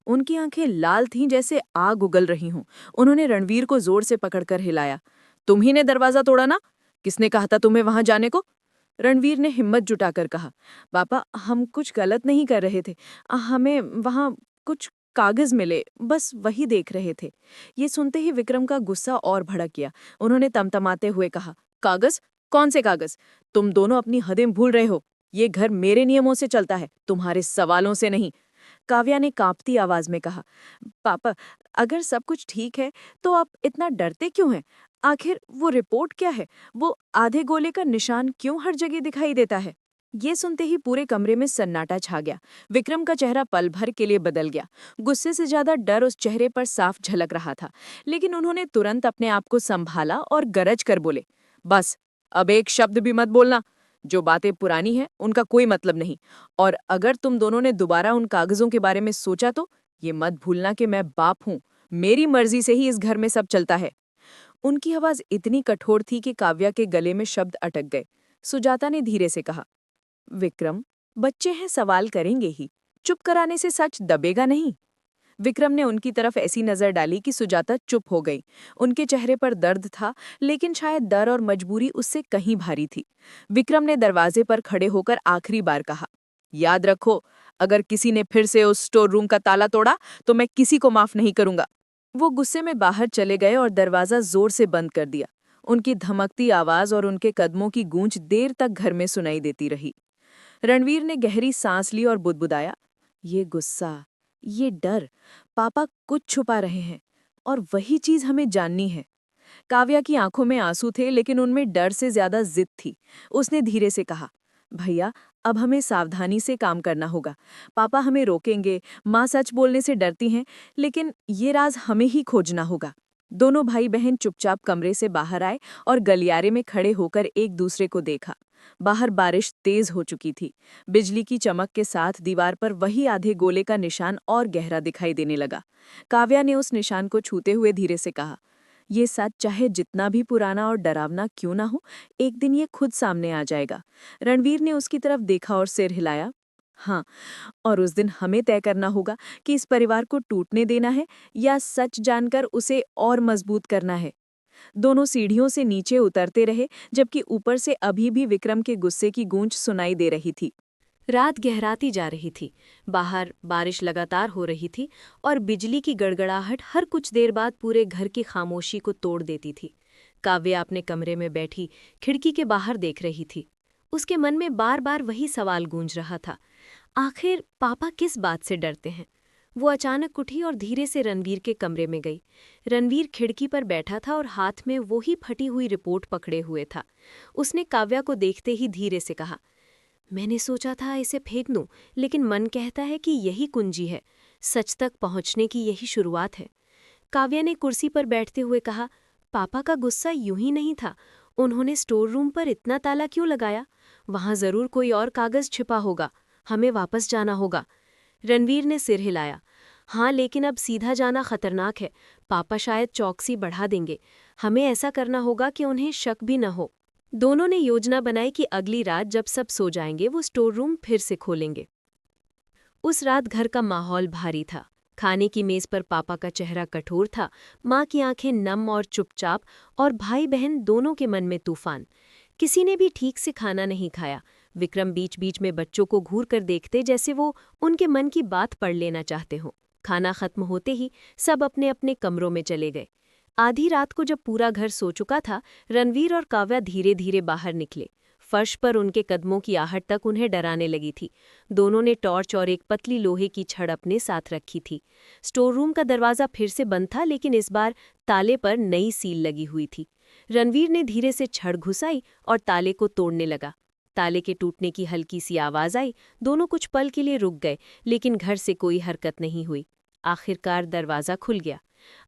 उनकी आंखें लाल थीं जैसे आग उगल रही हों। उन्होंने रणवीर को जोर से पकड़कर हिलाया। तुम ही ने दरवाजा तोड़ा ना? किसने कहा था तुम्हें वहां जाने को? रणवीर ने हिम्मत जुटाकर कहा, पापा हम कुछ गलत नहीं कर रहे थे। हमें वहां कुछ कागज मिले, बस वही देख रहे थे। ये सुनते ही विक्रम का गुस्सा और भड़क गया। उन्होंने तमतमाते हुए कहा, कागज? कौन से कागज? तुम दोनों अपनी हदें भूल रहे हो। ये घर मेरे नियमों से चलता है, तुम्हारे सवालों से नहीं। काव्या ने कांपती आवाज में कहा, पापा अगर सब कुछ ठीक है तो आप इतना डरते क्यों हैं? आखिर वो रिपोर्ट क्या है? वो आधे गोले का निशान क्यों हर जगह दिखाई देता है? ये सुनते ही पूरे कमरे में सन्नाटा छा गया। विक्रम का चेहरा पल भर के लिए बदल गया। गुस्से से ज्यादा डर उस चेहरे पर साफ झलक रहा था। लेकिन उन्होंने तुरंत अपने आप को संभाला और गरज कर बोले, बस अब एक शब्द भी मत बोलना। जो बातें पुरानी हैं उनका कोई मतलब नहीं। और अगर तुम दोनों ने दोबारा उन कागजों के बारे में सोचा तो ये मत भूलना कि मैं बाप हूं। मेरी मर्जी से ही इस घर में सब चलता है। उनकी आवाज इतनी कठोर थी कि काव्या के गले में शब्द अटक गए। सुजाता ने धीरे से कहा, विक्रम बच्चे हैं, सवाल करेंगे ही। चुप कराने से सच दबेगा नहीं। विक्रम ने उनकी तरफ ऐसी नजर डाली कि सुजाता चुप हो गई। उनके चेहरे पर दर्द था, लेकिन शायद डर और मजबूरी उससे कहीं भारी थी। विक्रम ने दरवाजे पर खड़े होकर आखिरी बार कहा, याद रखो, अगर किसी ने फिर से उस स्टोर रूम का ताला तोड़ा तो मैं किसी को माफ नहीं करूंगा। वो गुस्से में बाहर चले गए और दरवाजा जोर से बंद कर दिया। उनकी धमकती आवाज और उनके कदमों की गूंज देर तक घर में सुनाई देती रही। रणवीर ने गहरी सांस ली और बुदबुदाया, ये गुस्सा, ये डर, पापा कुछ छुपा रहे हैं और वही चीज हमें जाननी है। काव्या की आंखों में आंसू थे, लेकिन उनमें डर से ज्यादा जिद थी। उसने धीरे से कहा, भैया, अब हमें सावधानी से काम करना होगा। पापा हमें रोकेंगे, माँ सच बोलने से डरती हैं, लेकिन ये राज हमें ही खोजना होगा। दोनों भाई बहन चुपचाप कमरे से बाहर आए और गलियारे में खड़े होकर एक दूसरे को देखा। बाहर बारिश तेज हो चुकी थी। बिजली की चमक के साथ दीवार पर वही आधे गोले का निशान और गहरा दिखाई देने लगा। काव्या ने उस निशान को छूते हुए धीरे से कहा, ये सच चाहे जितना भी पुराना और डरावना क्यों ना हो, एक दिन ये खुद सामने आ जाएगा। रणवीर ने उसकी तरफ देखा और सिर हिलाया। हाँ, और उस दिन हमें तय करना होगा कि इस परिवार को टूटने देना है या सच जानकर उसे और मजबूत करना है। दोनों सीढ़ियों से नीचे उतरते रहे, जबकि ऊपर से अभी भी विक्रम के गुस्से की गूंज सुनाई दे रही थी। रात गहराती जा रही थी। बाहर बारिश लगातार हो रही थी और बिजली की गड़गड़ाहट हर कुछ देर बाद पूरे घर की खामोशी को तोड़ देती थी। काव्या अपने कमरे में बैठी खिड़की के बाहर देख रही थी। उसके मन में बार बार वही सवाल गूंज रहा था, आखिर पापा किस बात से डरते हैं? वो अचानक उठी और धीरे से रणवीर के कमरे में गई। रणवीर खिड़की पर बैठा था और हाथ में वो ही फटी हुई रिपोर्ट पकड़े हुए था। उसने काव्या को देखते ही धीरे से कहा, मैंने सोचा था इसे फेंक दूं, लेकिन मन कहता है कि यही कुंजी है, सच तक पहुंचने की यही शुरुआत है। काव्या ने कुर्सी पर बैठते हुए कहा, पापा का गुस्सा यूं ही नहीं था। उन्होंने स्टोर रूम पर इतना ताला क्यों लगाया? वहां जरूर कोई और कागज छिपा होगा। हमें वापस जाना होगा। रणवीर ने सिर हिलाया। हाँ, लेकिन अब सीधा जाना खतरनाक है। पापा शायद चौकसी बढ़ा देंगे। हमें ऐसा करना होगा कि उन्हें शक भी न हो। दोनों ने योजना बनाई कि अगली रात जब सब सो जाएंगे वो स्टोर रूम फिर से खोलेंगे। उस रात घर का माहौल भारी था। खाने की मेज पर पापा का चेहरा कठोर था, माँ की आंखें नम और चुपचाप, और भाई बहन दोनों के मन में तूफान। किसी ने भी ठीक से खाना नहीं खाया। विक्रम बीच बीच में बच्चों को घूर कर देखते, जैसे वो उनके मन की बात पढ़ लेना चाहते हों। खाना खत्म होते ही सब अपने अपने कमरों में चले गए। आधी रात को जब पूरा घर सो चुका था, रणवीर और काव्या धीरे धीरे बाहर निकले। फर्श पर उनके कदमों की आहट तक उन्हें डराने लगी थी। दोनों ने टॉर्च और एक पतली लोहे की छड़ अपने साथ रखी थी। स्टोर रूम का दरवाज़ा फिर से बंद था, लेकिन इस बार ताले पर नई सील लगी हुई थी। रणवीर ने धीरे से छड़ घुसाई और ताले को तोड़ने लगा। ताले के टूटने की हल्की सी आवाज़ आई। दोनों कुछ पल के लिए रुक गए, लेकिन घर से कोई हरकत नहीं हुई। आखिरकार दरवाज़ा खुल गया।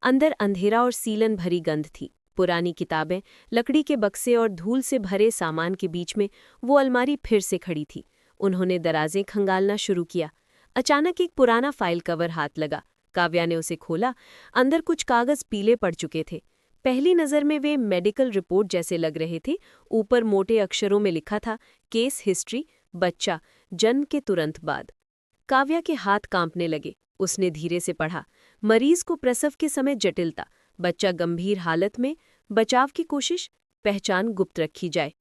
अंदर अंधेरा और सीलन भरी गंध थी। पुरानी किताबें, लकड़ी के बक्से और धूल से भरे सामान के बीच में वो अलमारी फिर से खड़ी थी। उन्होंने दराजें खंगालना शुरू किया। अचानक एक पुराना फाइल कवर हाथ लगा। काव्या ने उसे खोला। अंदर कुछ कागज पीले पड़ चुके थे। पहली नज़र में वे मेडिकल रिपोर्ट जैसे लग रहे थे। ऊपर मोटे अक्षरों में लिखा था, केस हिस्ट्री, बच्चा, जन्म के तुरंत बाद। काव्या के हाथ कांपने लगे। उसने धीरे से पढ़ा, मरीज को प्रसव के समय जटिलता, बच्चा गंभीर हालत में, बचाव की कोशिश, पहचान गुप्त रखी जाए।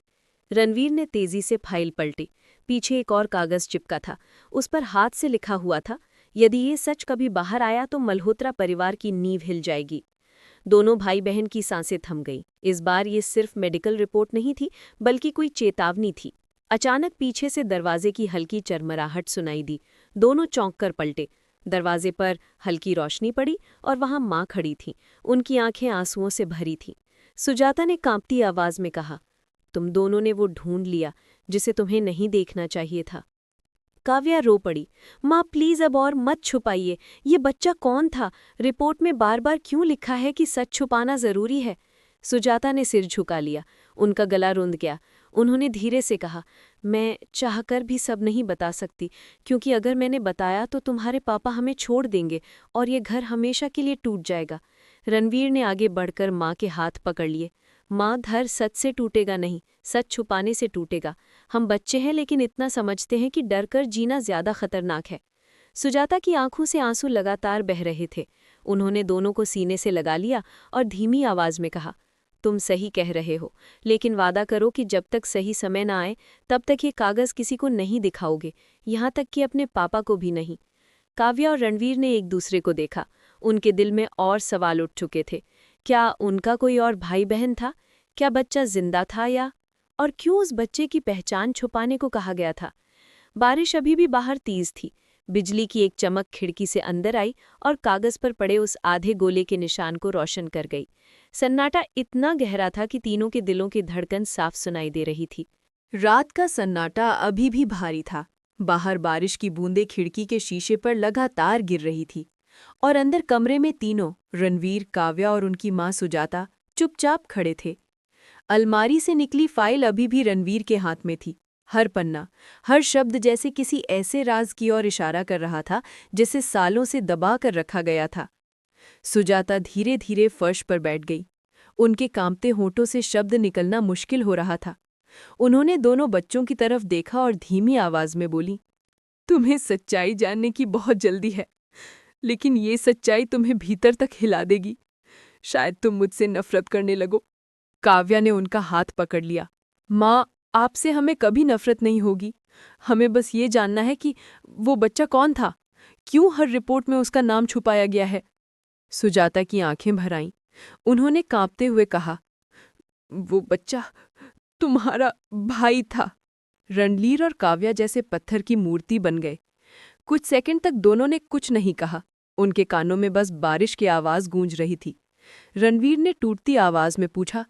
रणवीर ने तेजी से फाइल पलटी। पीछे एक और कागज चिपका था। उस पर हाथ से लिखा हुआ था, यदि ये सच कभी बाहर आया तो मल्होत्रा परिवार की नींव हिल जाएगी। दोनों भाई बहन की सांसें थम गईं। इस बार ये सिर्फ मेडिकल रिपोर्ट नहीं थी, बल्कि कोई चेतावनी थी। अचानक पीछे से दरवाजे की हल्की चरमराहट सुनाई दी। दोनों चौंक कर पलटे। दरवाजे पर हल्की रोशनी पड़ी और वहां माँ खड़ी थीं। उनकी आंखें आंसुओं से भरी थीं। सुजाता ने कांपती आवाज में कहा, तुम दोनों ने वो ढूंढ लिया जिसे तुम्हें नहीं देखना चाहिए था। काव्या रो पड़ी। माँ प्लीज अब और मत छुपाइए। ये बच्चा कौन था? रिपोर्ट में बार बार क्यों लिखा है कि सच छुपाना जरूरी है? सुजाता ने सिर झुका लिया। उनका गला रुंध गया। उन्होंने धीरे से कहा, मैं चाहकर भी सब नहीं बता सकती, क्योंकि अगर मैंने बताया तो तुम्हारे पापा हमें छोड़ देंगे और ये घर हमेशा के लिए टूट जाएगा। रणवीर ने आगे बढ़कर माँ के हाथ पकड़ लिए। माँ, घर सच से टूटेगा नहीं, सच छुपाने से टूटेगा। हम बच्चे हैं, लेकिन इतना समझते हैं कि डर कर जीना ज्यादा खतरनाक है। सुजाता की आंखों से आंसू लगातार बह रहे थे। उन्होंने दोनों को सीने से लगा लिया और धीमी आवाज में कहा, तुम सही कह रहे हो, लेकिन वादा करो कि जब तक सही समय न आए तब तक ये कागज किसी को नहीं दिखाओगे, यहाँ तक कि अपने पापा को भी नहीं। काव्या और रणवीर ने एक दूसरे को देखा। उनके दिल में और सवाल उठ चुके थे। क्या उनका कोई और भाई बहन था? क्या बच्चा जिंदा था? या और क्यों उस बच्चे की पहचान छुपाने को कहा गया था? बारिश अभी भी बाहर तेज थी। बिजली की एक चमक खिड़की से अंदर आई और कागज पर पड़े उस आधे गोले के निशान को रोशन कर गई। सन्नाटा इतना गहरा था कि तीनों के दिलों की धड़कन साफ सुनाई दे रही थी। रात का सन्नाटा अभी भी भारी था। बाहर बारिश की बूंदें खिड़की के शीशे पर लगातार गिर रही थी और अंदर कमरे में तीनों, रणवीर, काव्या और उनकी माँ सुजाता, चुपचाप खड़े थे। अलमारी से निकली फाइल अभी भी रणवीर के हाथ में थी। हर पन्ना, हर शब्द जैसे किसी ऐसे राज की ओर इशारा कर रहा था जिसे सालों से दबा कर रखा गया था। सुजाता धीरे धीरे फर्श पर बैठ गई। उनके कांपते होठों से शब्द निकलना मुश्किल हो रहा था। उन्होंने दोनों बच्चों की तरफ देखा और धीमी आवाज में बोली, तुम्हें सच्चाई जानने की बहुत जल्दी है, लेकिन ये सच्चाई तुम्हें भीतर तक हिला देगी। शायद तुम मुझसे नफरत करने लगो। काव्या ने उनका हाथ पकड़ लिया। माँ, आपसे हमें कभी नफरत नहीं होगी। हमें बस ये जानना है कि वो बच्चा कौन था, क्यों हर रिपोर्ट में उसका नाम छुपाया गया है। सुजाता की आंखें भर आईं। उन्होंने कांपते हुए कहा, वो बच्चा तुम्हारा भाई था। रणवीर और काव्या जैसे पत्थर की मूर्ति बन गए। कुछ सेकंड तक दोनों ने कुछ नहीं कहा। उनके कानों में बस बारिश की आवाज गूंज रही थी। रणवीर ने टूटती आवाज में पूछा,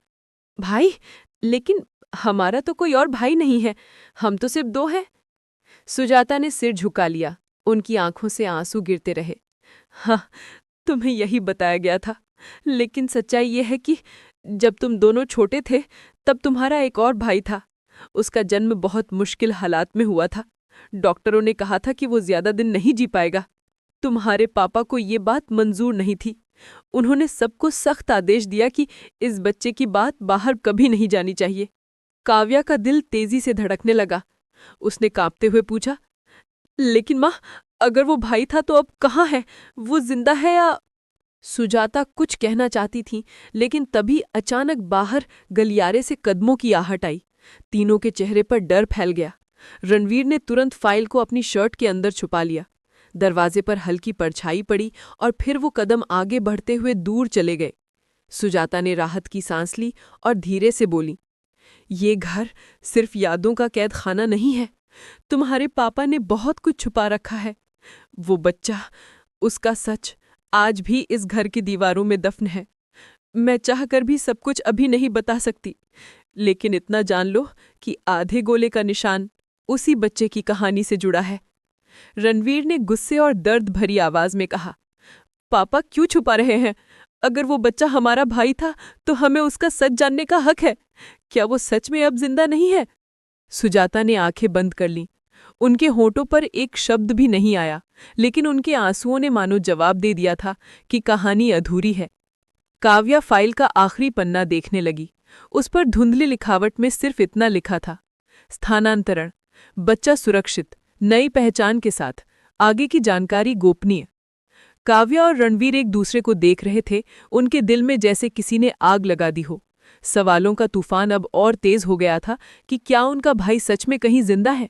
भाई, लेकिन हमारा तो कोई और भाई नहीं है, हम तो सिर्फ दो हैं। सुजाता ने सिर झुका लिया। उनकी आंखों से आंसू गिरते रहे। हाँ, तुम्हें यही बताया गया था, लेकिन सच्चाई ये है कि जब तुम दोनों छोटे थे तब तुम्हारा एक और भाई था। उसका जन्म बहुत मुश्किल हालात में हुआ था। डॉक्टरों ने कहा था कि वो ज्यादा दिन नहीं जी पाएगा। तुम्हारे पापा को ये बात मंजूर नहीं थी। उन्होंने सबको सख्त आदेश दिया कि इस बच्चे की बात बाहर कभी नहीं जानी चाहिए। काव्या का दिल तेजी से धड़कने लगा। उसने कांपते हुए पूछा, लेकिन माँ, अगर वो भाई था तो अब कहाँ है? वो जिंदा है या? सुजाता कुछ कहना चाहती थी, लेकिन तभी अचानक बाहर गलियारे से कदमों की आहट आई। तीनों के चेहरे पर डर फैल गया। रणवीर ने तुरंत फाइल को अपनी शर्ट के अंदर छुपा लिया। दरवाजे पर हल्की परछाई पड़ी और फिर वो कदम आगे बढ़ते हुए दूर चले गए। सुजाता ने राहत की सांस ली और धीरे से बोली, ये घर सिर्फ यादों का कैद खाना नहीं है। तुम्हारे पापा ने बहुत कुछ छुपा रखा है। वो बच्चा, उसका सच आज भी इस घर की दीवारों में दफन है। मैं चाहकर भी सब कुछ अभी नहीं बता सकती, लेकिन इतना जान लो कि आधे गोले का निशान उसी बच्चे की कहानी से जुड़ा है। रणवीर ने गुस्से और दर्द भरी आवाज में कहा, पापा क्यों छुपा रहे हैं? अगर वो बच्चा हमारा भाई था तो हमें उसका सच जानने का हक है। क्या वो सच में अब जिंदा नहीं है? सुजाता ने आंखें बंद कर लीं। उनके होठों पर एक शब्द भी नहीं आया, लेकिन उनके आंसुओं ने मानो जवाब दे दिया था कि कहानी अधूरी है। काव्या फाइल का आखिरी पन्ना देखने लगी। उस पर धुंधली लिखावट में सिर्फ इतना लिखा था, स्थानांतरण, बच्चा सुरक्षित, नई पहचान के साथ, आगे की जानकारी गोपनीय। काव्या और रणवीर एक दूसरे को देख रहे थे। उनके दिल में जैसे किसी ने आग लगा दी हो। सवालों का तूफान अब और तेज हो गया था कि क्या उनका भाई सच में कहीं जिंदा है?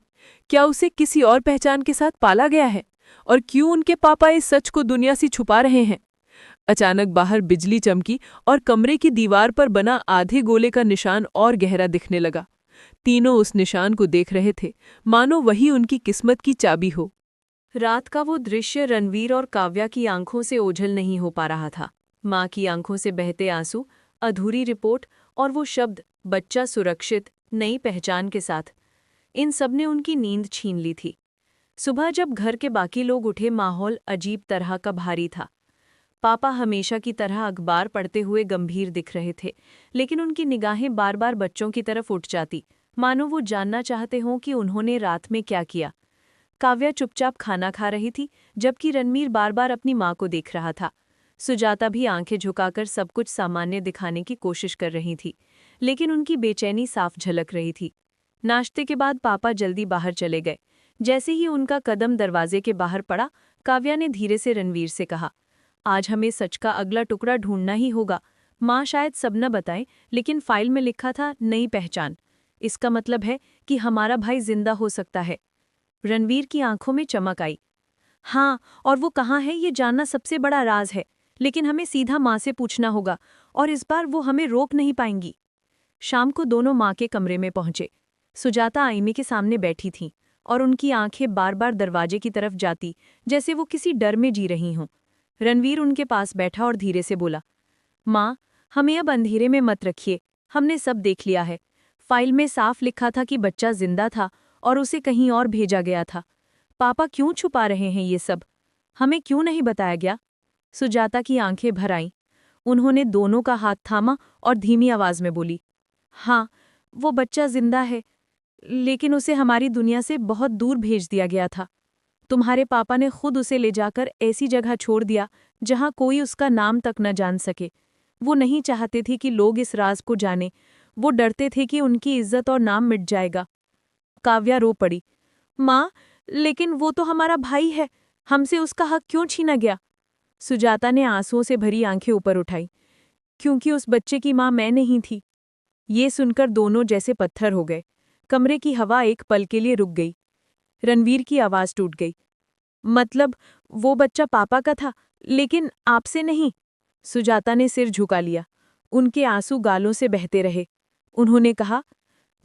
क्या उसे किसी और पहचान के साथ पाला गया है? और क्यों उनके पापा इस सच को दुनिया से छुपा रहे हैं? अचानक बाहर बिजली चमकी और कमरे की दीवार पर बना आधे गोले का निशान और गहरा दिखने लगा। तीनों उस निशान को देख रहे थे, मानो वही उनकी किस्मत की चाबी हो। रात का वो दृश्य रणवीर और काव्या की आंखों से ओझल नहीं हो पा रहा था। माँ की आंखों से बहते आंसू, अधूरी रिपोर्ट और वो शब्द, बच्चा सुरक्षित, नई पहचान के साथ, इन सब ने उनकी नींद छीन ली थी। सुबह जब घर के बाकी लोग उठे, माहौल अजीब तरह का भारी था। पापा हमेशा की तरह अखबार पढ़ते हुए गंभीर दिख रहे थे, लेकिन उनकी निगाहें बार बार बच्चों की तरफ उठ जाती, मानो वो जानना चाहते हों कि उन्होंने रात में क्या किया। काव्या चुपचाप खाना खा रही थी, जबकि रणवीर बार बार अपनी माँ को देख रहा था। सुजाता भी आंखें झुकाकर सब कुछ सामान्य दिखाने की कोशिश कर रही थी, लेकिन उनकी बेचैनी साफ झलक रही थी। नाश्ते के बाद पापा जल्दी बाहर चले गए। जैसे ही उनका कदम दरवाजे के बाहर पड़ा, काव्या ने धीरे से रणवीर से कहा, आज हमें सच का अगला टुकड़ा ढूंढना ही होगा। माँ शायद सब न बताएं, लेकिन फाइल में लिखा था नई पहचान। इसका मतलब है कि हमारा भाई जिंदा हो सकता है। रणवीर की आंखों में चमक आई। हाँ, और वो कहाँ है ये जानना सबसे बड़ा राज है, लेकिन हमें सीधा माँ से पूछना होगा, और इस बार वो हमें रोक नहीं पाएंगी। शाम को दोनों माँ के कमरे में पहुंचे। सुजाता आईने के सामने बैठी थीं। और उनकी आंखें बार बार दरवाजे की तरफ जाती, जैसे वो किसी डर में जी रही हों। रणवीर उनके पास बैठा और धीरे से बोला, माँ, हमें अब अंधेरे में मत रखिए, हमने सब देख लिया है। फाइल में साफ लिखा था कि बच्चा जिंदा था और उसे कहीं और भेजा गया था। पापा क्यों छुपा रहे हैं ये सब? हमें क्यों नहीं बताया गया? सुजाता की आंखें भर आईं। उन्होंने दोनों का हाथ थामा और धीमी आवाज में बोली, हाँ, वो बच्चा जिंदा है, लेकिन उसे हमारी दुनिया से बहुत दूर भेज दिया गया था। तुम्हारे पापा ने खुद उसे ले जाकर ऐसी जगह छोड़ दिया जहां कोई उसका नाम तक न जान सके। वो नहीं चाहते थे कि लोग इस राज को जाने, वो डरते थे कि उनकी इज्जत और नाम मिट जाएगा। काव्या रो पड़ी, माँ, लेकिन वो तो हमारा भाई है, हमसे उसका हक क्यों छीना गया? सुजाता ने आंसुओं से भरी आंखें ऊपर उठाई, क्योंकि उस बच्चे की माँ मैं नहीं थी। ये सुनकर दोनों जैसे पत्थर हो गए। कमरे की हवा एक पल के लिए रुक गई। रणवीर की आवाज टूट गई, मतलब वो बच्चा पापा का था, लेकिन आपसे नहीं? सुजाता ने सिर झुका लिया। उनके आंसू गालों से बहते रहे। उन्होंने कहा,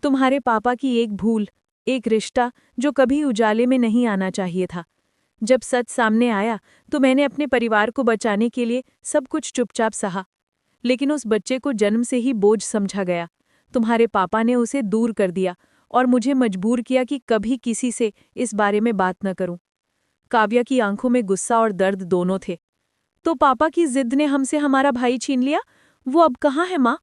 तुम्हारे पापा की एक भूल, एक रिश्ता जो कभी उजाले में नहीं आना चाहिए था। जब सच सामने आया तो मैंने अपने परिवार को बचाने के लिए सब कुछ चुपचाप सहा, लेकिन उस बच्चे को जन्म से ही बोझ समझा गया। तुम्हारे पापा ने उसे दूर कर दिया और मुझे मजबूर किया कि कभी किसी से इस बारे में बात न करूं। काव्या की आंखों में गुस्सा और दर्द दोनों थे। तो पापा की जिद ने हमसे हमारा भाई छीन लिया? वो अब कहाँ है माँ?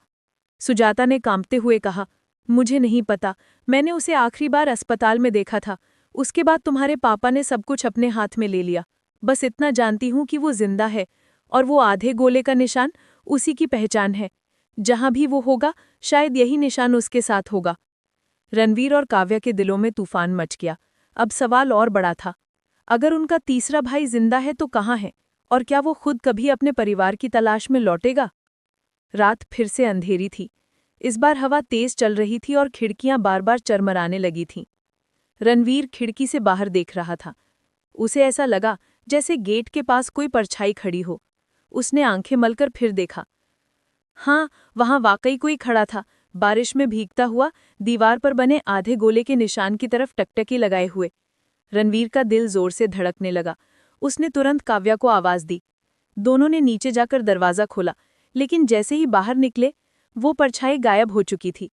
सुजाता ने कांपते हुए कहा, मुझे नहीं पता, मैंने उसे आखिरी बार अस्पताल में देखा था। उसके बाद तुम्हारे पापा ने सब कुछ अपने हाथ में ले लिया। बस इतना जानती हूँ कि वो जिंदा है, और वो आधे गोले का निशान उसी की पहचान है। जहां भी वो होगा, शायद यही निशान उसके साथ होगा। रणवीर और काव्या के दिलों में तूफान मच गया। अब सवाल और बड़ा था, अगर उनका तीसरा भाई जिंदा है तो कहाँ है, और क्या वो खुद कभी अपने परिवार की तलाश में लौटेगा? रात फिर से अंधेरी थी। इस बार हवा तेज चल रही थी और खिड़कियां बार बार चरमराने लगी थीं। रणवीर खिड़की से बाहर देख रहा था। उसे ऐसा लगा जैसे गेट के पास कोई परछाई खड़ी हो। उसने आंखें मलकर फिर देखा। हाँ, वहां वाकई कोई खड़ा था, बारिश में भीगता हुआ, दीवार पर बने आधे गोले के निशान की तरफ टकटकी लगाए हुए। रणवीर का दिल जोर से धड़कने लगा। उसने तुरंत काव्या को आवाज दी। दोनों ने नीचे जाकर दरवाजा खोला, लेकिन जैसे ही बाहर निकले, वो परछाई गायब हो चुकी थी।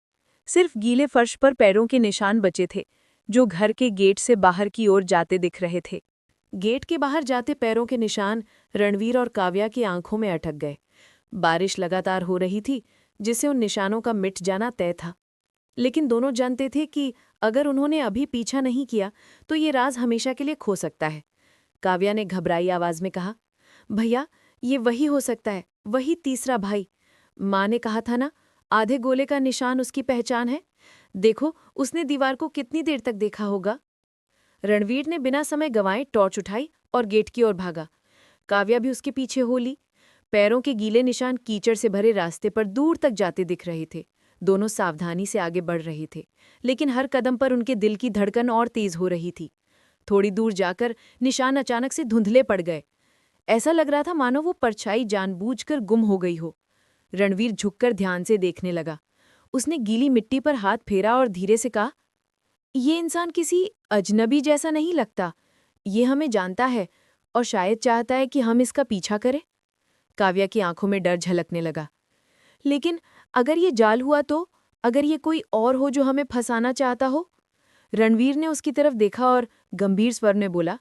सिर्फ गीले फर्श पर पैरों के निशान बचे थे, जो घर के गेट से बाहर की ओर जाते दिख रहे थे। गेट के बाहर जाते पैरों के निशान रणवीर और काव्या की आंखों में अटक गए। बारिश लगातार हो रही थी, जिससे उन निशानों का मिट जाना तय था। लेकिन दोनों जानते थे कि अगर उन्होंने अभी पीछा नहीं किया तो ये राज हमेशा के लिए खो सकता है। काव्या ने घबराई आवाज में कहा, भैया, ये वही हो सकता है, वही तीसरा भाई। माँ ने कहा था ना, आधे गोले का निशान उसकी पहचान है। देखो, उसने दीवार को कितनी देर तक देखा होगा। रणवीर ने बिना समय गंवाए टॉर्च उठाई और गेट की ओर भागा। काव्या भी उसके पीछे हो ली। पैरों के गीले निशान कीचड़ से भरे रास्ते पर दूर तक जाते दिख रहे थे। दोनों सावधानी से आगे बढ़ रहे थे, लेकिन हर कदम पर उनके दिल की धड़कन और तेज हो रही थी। थोड़ी दूर जाकर निशान अचानक से धुंधले पड़ गए। ऐसा लग रहा था मानो वो परछाई जानबूझकर गुम हो गई हो। रणवीर झुककर ध्यान से देखने लगा। उसने गीली मिट्टी पर हाथ फेरा और धीरे से कहा, ये इंसान किसी अजनबी जैसा नहीं लगता। ये हमें जानता है और शायद चाहता है कि हम इसका पीछा करें। काव्या की आंखों में डर झलकने लगा। लेकिन अगर ये जाल हुआ तो? अगर ये कोई और हो जो हमें फंसाना चाहता हो? रणवीर ने उसकी तरफ देखा और गंभीर स्वर में बोला,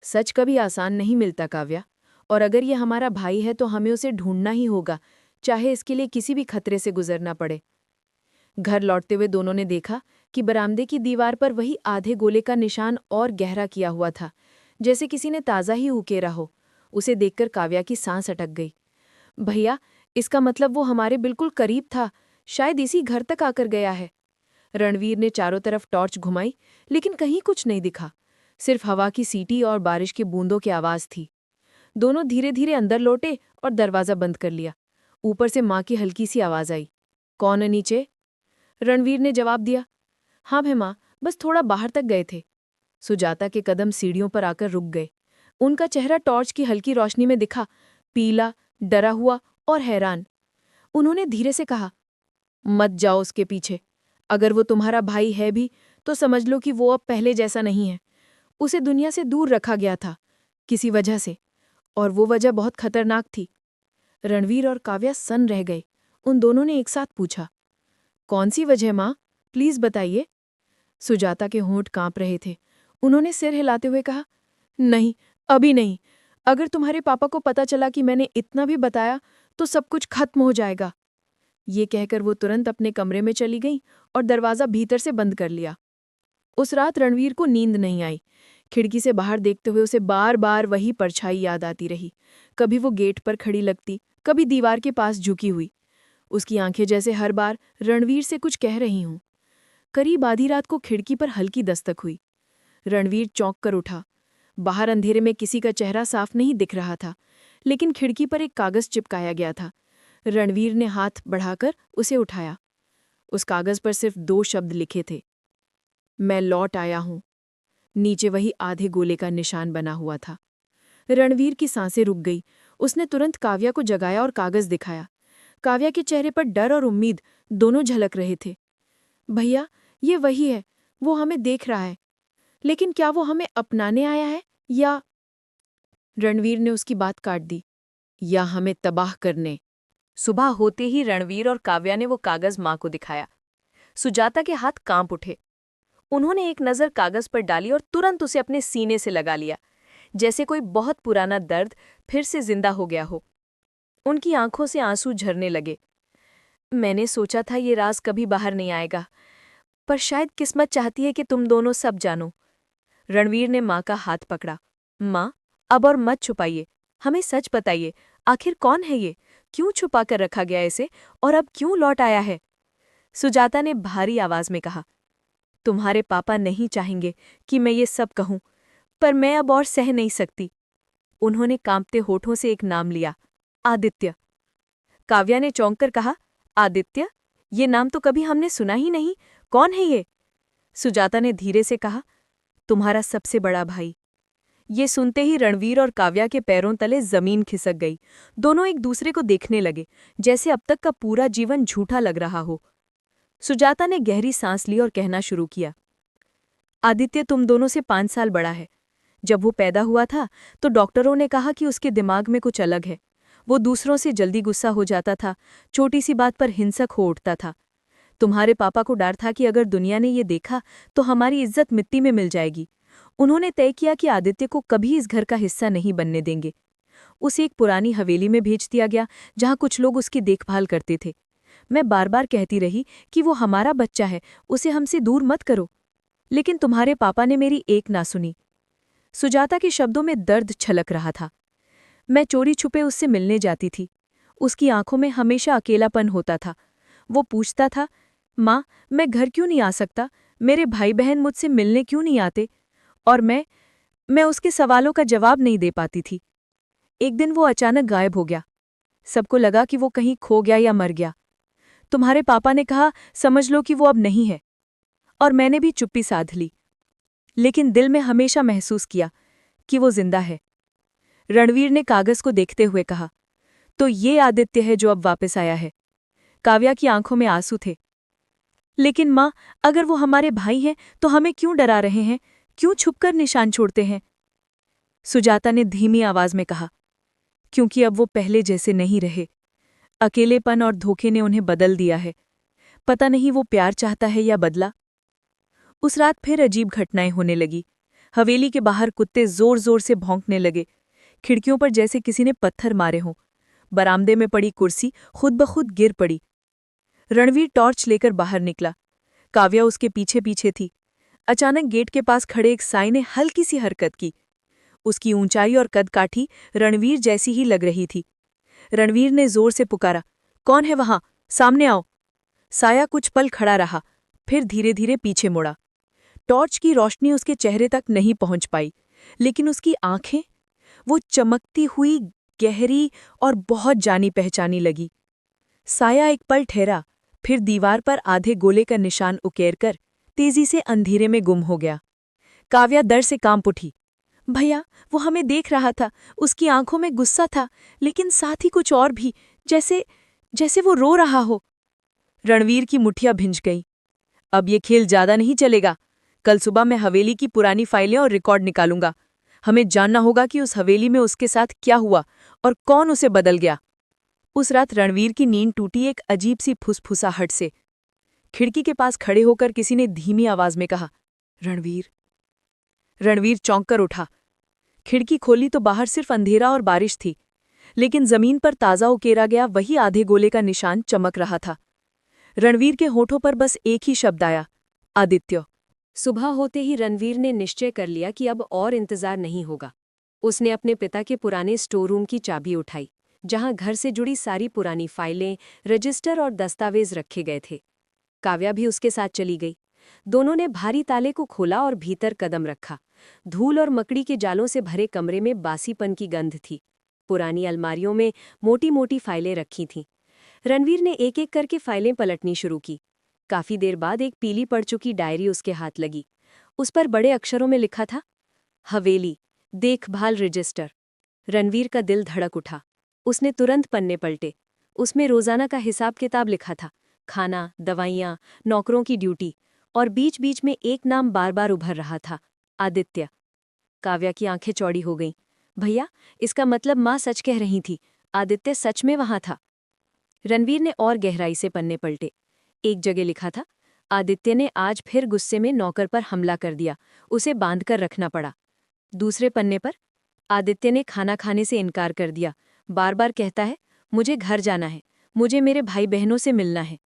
सच कभी आसान नहीं मिलता काव्या, और अगर ये हमारा भाई है तो हमें उसे ढूंढना ही होगा, चाहे इसके लिए किसी भी खतरे से गुजरना पड़े। घर लौटते हुए दोनों ने देखा कि बरामदे की दीवार पर वही आधे गोले का निशान और गहरा किया हुआ था, जैसे किसी ने ताज़ा ही उकेरा हो। उसे देखकर काव्या की सांस अटक गई। भैया, इसका मतलब वो हमारे बिल्कुल करीब था, शायद इसी घर तक आकर गया है। रणवीर ने चारों तरफ टॉर्च घुमाई, लेकिन कहीं कुछ नहीं दिखा। सिर्फ हवा की सीटी और बारिश की बूंदों की आवाज थी। दोनों धीरे धीरे अंदर लौटे और दरवाजा बंद कर लिया। ऊपर से माँ की हल्की सी आवाज आई, कौन है नीचे? रणवीर ने जवाब दिया, हाँ मैं माँ, बस थोड़ा बाहर तक गए थे। सुजाता के कदम सीढ़ियों पर आकर रुक गए। उनका चेहरा टॉर्च की हल्की रोशनी में दिखा, पीला, डरा हुआ और हैरान। उन्होंने धीरे से कहा, मत जाओ उसके पीछे। अगर वो तुम्हारा भाई है भी तो समझ लो कि वो अब पहले जैसा नहीं है। उसे दुनिया से दूर रखा गया था किसी वजह से, और वो वजह बहुत खतरनाक थी। रणवीर और काव्या सन्न रह गए। उन दोनों ने एक साथ पूछा, कौन सी वजह माँ, प्लीज बताइए। सुजाता के होंठ कांप रहे थे। उन्होंने सिर हिलाते हुए कहा, नहीं, अभी नहीं। अगर तुम्हारे पापा को पता चला कि मैंने इतना भी बताया तो सब कुछ खत्म हो जाएगा। ये कहकर वो तुरंत अपने कमरे में चली गई और दरवाज़ा भीतर से बंद कर लिया। उस रात रणवीर को नींद नहीं आई। खिड़की से बाहर देखते हुए उसे बार बार वही परछाई याद आती रही। कभी वो गेट पर खड़ी लगती, कभी दीवार के पास झुकी हुई। उसकी आंखें जैसे हर बार रणवीर से कुछ कह रही हों। करीब आधी रात को खिड़की पर हल्की दस्तक हुई। रणवीर चौंक कर उठा। बाहर अंधेरे में किसी का चेहरा साफ नहीं दिख रहा था, लेकिन खिड़की पर एक कागज चिपकाया गया था। रणवीर ने हाथ बढ़ाकर उसे उठाया। उस कागज पर सिर्फ 2 शब्द लिखे थे, मैं लौट आया हूं। नीचे वही आधे गोले का निशान बना हुआ था। रणवीर की सांसें रुक गई। उसने तुरंत काव्या को जगाया और कागज दिखाया। काव्या के चेहरे पर डर और उम्मीद दोनों झलक रहे थे। भैया, ये वही है, वो हमें देख रहा है। लेकिन क्या वो हमें अपनाने आया है या? रणवीर ने उसकी बात काट दी, या हमें तबाह करने। सुबह होते ही रणवीर और काव्या ने वो कागज माँ को दिखाया। सुजाता के हाथ कांप उठे। उन्होंने एक नज़र कागज पर डाली और तुरंत उसे अपने सीने से लगा लिया, जैसे कोई बहुत पुराना दर्द फिर से जिंदा हो गया हो। उनकी आंखों से आंसू झरने लगे। मैंने सोचा था ये राज कभी बाहर नहीं आएगा, पर शायद किस्मत चाहती है कि तुम दोनों सब जानो। रणवीर ने माँ का हाथ पकड़ा। माँ, अब और मत छुपाइए, हमें सच बताइए, आखिर कौन है ये? क्यों छुपा कर रखा गया इसे, और अब क्यों लौट आया है? सुजाता ने भारी आवाज में कहा, तुम्हारे पापा नहीं चाहेंगे कि मैं ये सब कहूं, पर मैं अब और सह नहीं सकती। उन्होंने कांपते होठों से एक नाम लिया, आदित्य। काव्या ने चौंक कर कहा, आदित्य? ये नाम तो कभी हमने सुना ही नहीं, कौन है ये? सुजाता ने धीरे से कहा, तुम्हारा सबसे बड़ा भाई। ये सुनते ही रणवीर और काव्या के पैरों तले जमीन खिसक गई। दोनों एक दूसरे को देखने लगे, जैसे अब तक का पूरा जीवन झूठा लग रहा हो। सुजाता ने गहरी सांस ली और कहना शुरू किया, आदित्य तुम दोनों से 5 साल बड़ा है। जब वो पैदा हुआ था तो डॉक्टरों ने कहा कि उसके दिमाग में कुछ अलग है। वो दूसरों से जल्दी गुस्सा हो जाता था, छोटी सी बात पर हिंसक हो उठता था। तुम्हारे पापा को डर था कि अगर दुनिया ने ये देखा तो हमारी इज्जत मिट्टी में मिल जाएगी। उन्होंने तय किया कि आदित्य को कभी इस घर का हिस्सा नहीं बनने देंगे। उसे एक पुरानी हवेली में भेज दिया गया, जहां कुछ लोग उसकी देखभाल करते थे। मैं बार बार कहती रही कि वो हमारा बच्चा है, उसे हमसे दूर मत करो, लेकिन तुम्हारे पापा ने मेरी एक ना सुनी। सुजाता के शब्दों में दर्द छलक रहा था। मैं चोरी छुपे उससे मिलने जाती थी। उसकी आंखों में हमेशा अकेलापन होता था। वो पूछता था, माँ, मैं घर क्यों नहीं आ सकता? मेरे भाई बहन मुझसे मिलने क्यों नहीं आते? और मैं उसके सवालों का जवाब नहीं दे पाती थी। एक दिन वो अचानक गायब हो गया। सबको लगा कि वो कहीं खो गया या मर गया। तुम्हारे पापा ने कहा, समझ लो कि वो अब नहीं है। और मैंने भी चुप्पी साध ली, लेकिन दिल में हमेशा महसूस किया कि वो जिंदा है। रणवीर ने कागज को देखते हुए कहा, तो ये आदित्य है जो अब वापस आया है। काव्या की आंखों में आंसू थे। लेकिन माँ, अगर वो हमारे भाई हैं तो हमें क्यों डरा रहे हैं? क्यों छुपकर निशान छोड़ते हैं? सुजाता ने धीमी आवाज में कहा, क्योंकि अब वो पहले जैसे नहीं रहे। अकेलेपन और धोखे ने उन्हें बदल दिया है। पता नहीं वो प्यार चाहता है या बदला। उस रात फिर अजीब घटनाएं होने लगी। हवेली के बाहर कुत्ते जोर जोर से भौंकने लगे। खिड़कियों पर जैसे किसी ने पत्थर मारे हों। बरामदे में पड़ी कुर्सी खुद ब खुद गिर पड़ी। रणवीर टॉर्च लेकर बाहर निकला। काव्या उसके पीछे पीछे थी। अचानक गेट के पास खड़े एक साई ने हल्की सी हरकत की। उसकी ऊंचाई और कदकाठी रणवीर जैसी ही लग रही थी। रणवीर ने जोर से पुकारा, कौन है वहां? सामने आओ। साया कुछ पल खड़ा रहा, फिर धीरे धीरे पीछे मुड़ा। टॉर्च की रोशनी उसके चेहरे तक नहीं पहुंच पाई, लेकिन उसकी आंखें, वो चमकती हुई, गहरी और बहुत जानी पहचानी लगी। साया एक पल ठहरा, फिर दीवार पर आधे गोले का निशान उकेरकर तेजी से अंधेरे में गुम हो गया। काव्या डर से कांप उठी। भैया, वो हमें देख रहा था। उसकी आंखों में गुस्सा था, लेकिन साथ ही कुछ और भी, जैसे वो रो रहा हो। रणवीर की मुठ्ठियां भिंच गई। अब ये खेल ज्यादा नहीं चलेगा। कल सुबह मैं हवेली की पुरानी फाइलें और रिकॉर्ड निकालूंगा। हमें जानना होगा कि उस हवेली में उसके साथ क्या हुआ और कौन उसे बदल गया। उस रात रणवीर की नींद टूटी एक अजीब सी फुसफुसाहट से। खिड़की के पास खड़े होकर किसी ने धीमी आवाज में कहा, रणवीर। रणवीर चौंक कर उठा। खिड़की खोली तो बाहर सिर्फ अंधेरा और बारिश थी, लेकिन जमीन पर ताज़ा उकेरा गया वही आधे गोले का निशान चमक रहा था। रणवीर के होठों पर बस एक ही शब्द आया, आदित्य। सुबह होते ही रणवीर ने निश्चय कर लिया कि अब और इंतजार नहीं होगा। उसने अपने पिता के पुराने स्टोर रूम की चाबी उठाई, जहां घर से जुड़ी सारी पुरानी फाइलें, रजिस्टर और दस्तावेज रखे गए थे। काव्या भी उसके साथ चली गई। दोनों ने भारी ताले को खोला और भीतर कदम रखा। धूल और मकड़ी के जालों से भरे कमरे में बासीपन की गंध थी। पुरानी अलमारियों में मोटी मोटी फाइलें रखी थीं। रणवीर ने एक एक करके फाइलें पलटनी शुरू की। काफी देर बाद एक पीली पड़ चुकी डायरी उसके हाथ लगी। उस पर बड़े अक्षरों में लिखा था, हवेली देखभाल रजिस्टर। रणवीर का दिल धड़क उठा। उसने तुरंत पन्ने पलटे। उसमें रोजाना का हिसाब किताब लिखा था, खाना, दवाइयाँ, नौकरों की ड्यूटी, और बीच बीच में एक नाम बार बार उभर रहा था, आदित्य। काव्या की आंखें चौड़ी हो गईं। भैया, इसका मतलब माँ सच कह रही थी, आदित्य सच में वहां था। रणवीर ने और गहराई से पन्ने पलटे। एक जगह लिखा था, आदित्य ने आज फिर गुस्से में नौकर पर हमला कर दिया, उसे बांधकर रखना पड़ा। दूसरे पन्ने पर, आदित्य ने खाना खाने से इनकार कर दिया, बार बार कहता है, मुझे घर जाना है, मुझे मेरे भाई बहनों से मिलना है।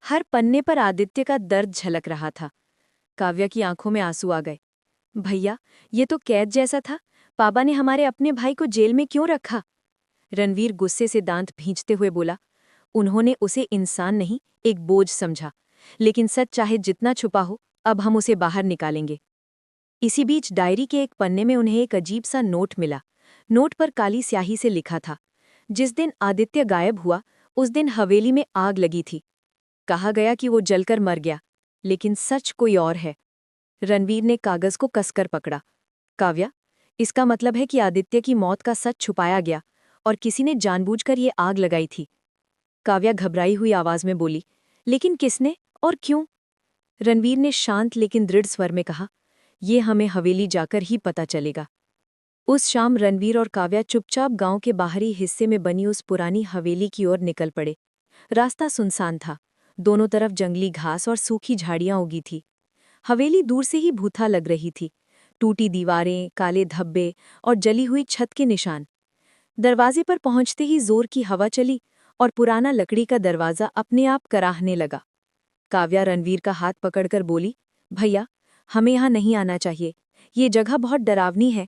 हर पन्ने पर आदित्य का दर्द झलक रहा था। काव्या की आंखों में आंसू आ गए। भैया, ये तो कैद जैसा था। पापा ने हमारे अपने भाई को जेल में क्यों रखा? रणवीर गुस्से से दांत भींचते हुए बोला, उन्होंने उसे इंसान नहीं, एक बोझ समझा। लेकिन सच चाहे जितना छुपा हो, अब हम उसे बाहर निकालेंगे। इसी बीच डायरी के एक पन्ने में उन्हें एक अजीब सा नोट मिला। नोट पर काली स्याही से लिखा था, जिस दिन आदित्य गायब हुआ उस दिन हवेली में आग लगी थी। कहा गया कि वो जलकर मर गया, लेकिन सच कोई और है। रणवीर ने कागज को कसकर पकड़ा। काव्या, इसका मतलब है कि आदित्य की मौत का सच छुपाया गया और किसी ने जानबूझकर ये आग लगाई थी। काव्या घबराई हुई आवाज में बोली, लेकिन किसने और क्यों? रणवीर ने शांत लेकिन दृढ़ स्वर में कहा, ये हमें हवेली जाकर ही पता चलेगा। उस शाम रणवीर और काव्या चुपचाप गांव के बाहरी हिस्से में बनी उस पुरानी हवेली की ओर निकल पड़े। रास्ता सुनसान था। दोनों तरफ जंगली घास और सूखी झाड़ियां उगी थी। हवेली दूर से ही भूथा लग रही थी। टूटी दीवारें, काले धब्बे और जली हुई छत के निशान। दरवाजे पर पहुंचते ही जोर की हवा चली और पुराना लकड़ी का दरवाजा अपने आप कराहने लगा। काव्या रणवीर का हाथ पकड़कर बोली, भैया, हमें यहाँ नहीं आना चाहिए, ये जगह बहुत डरावनी है।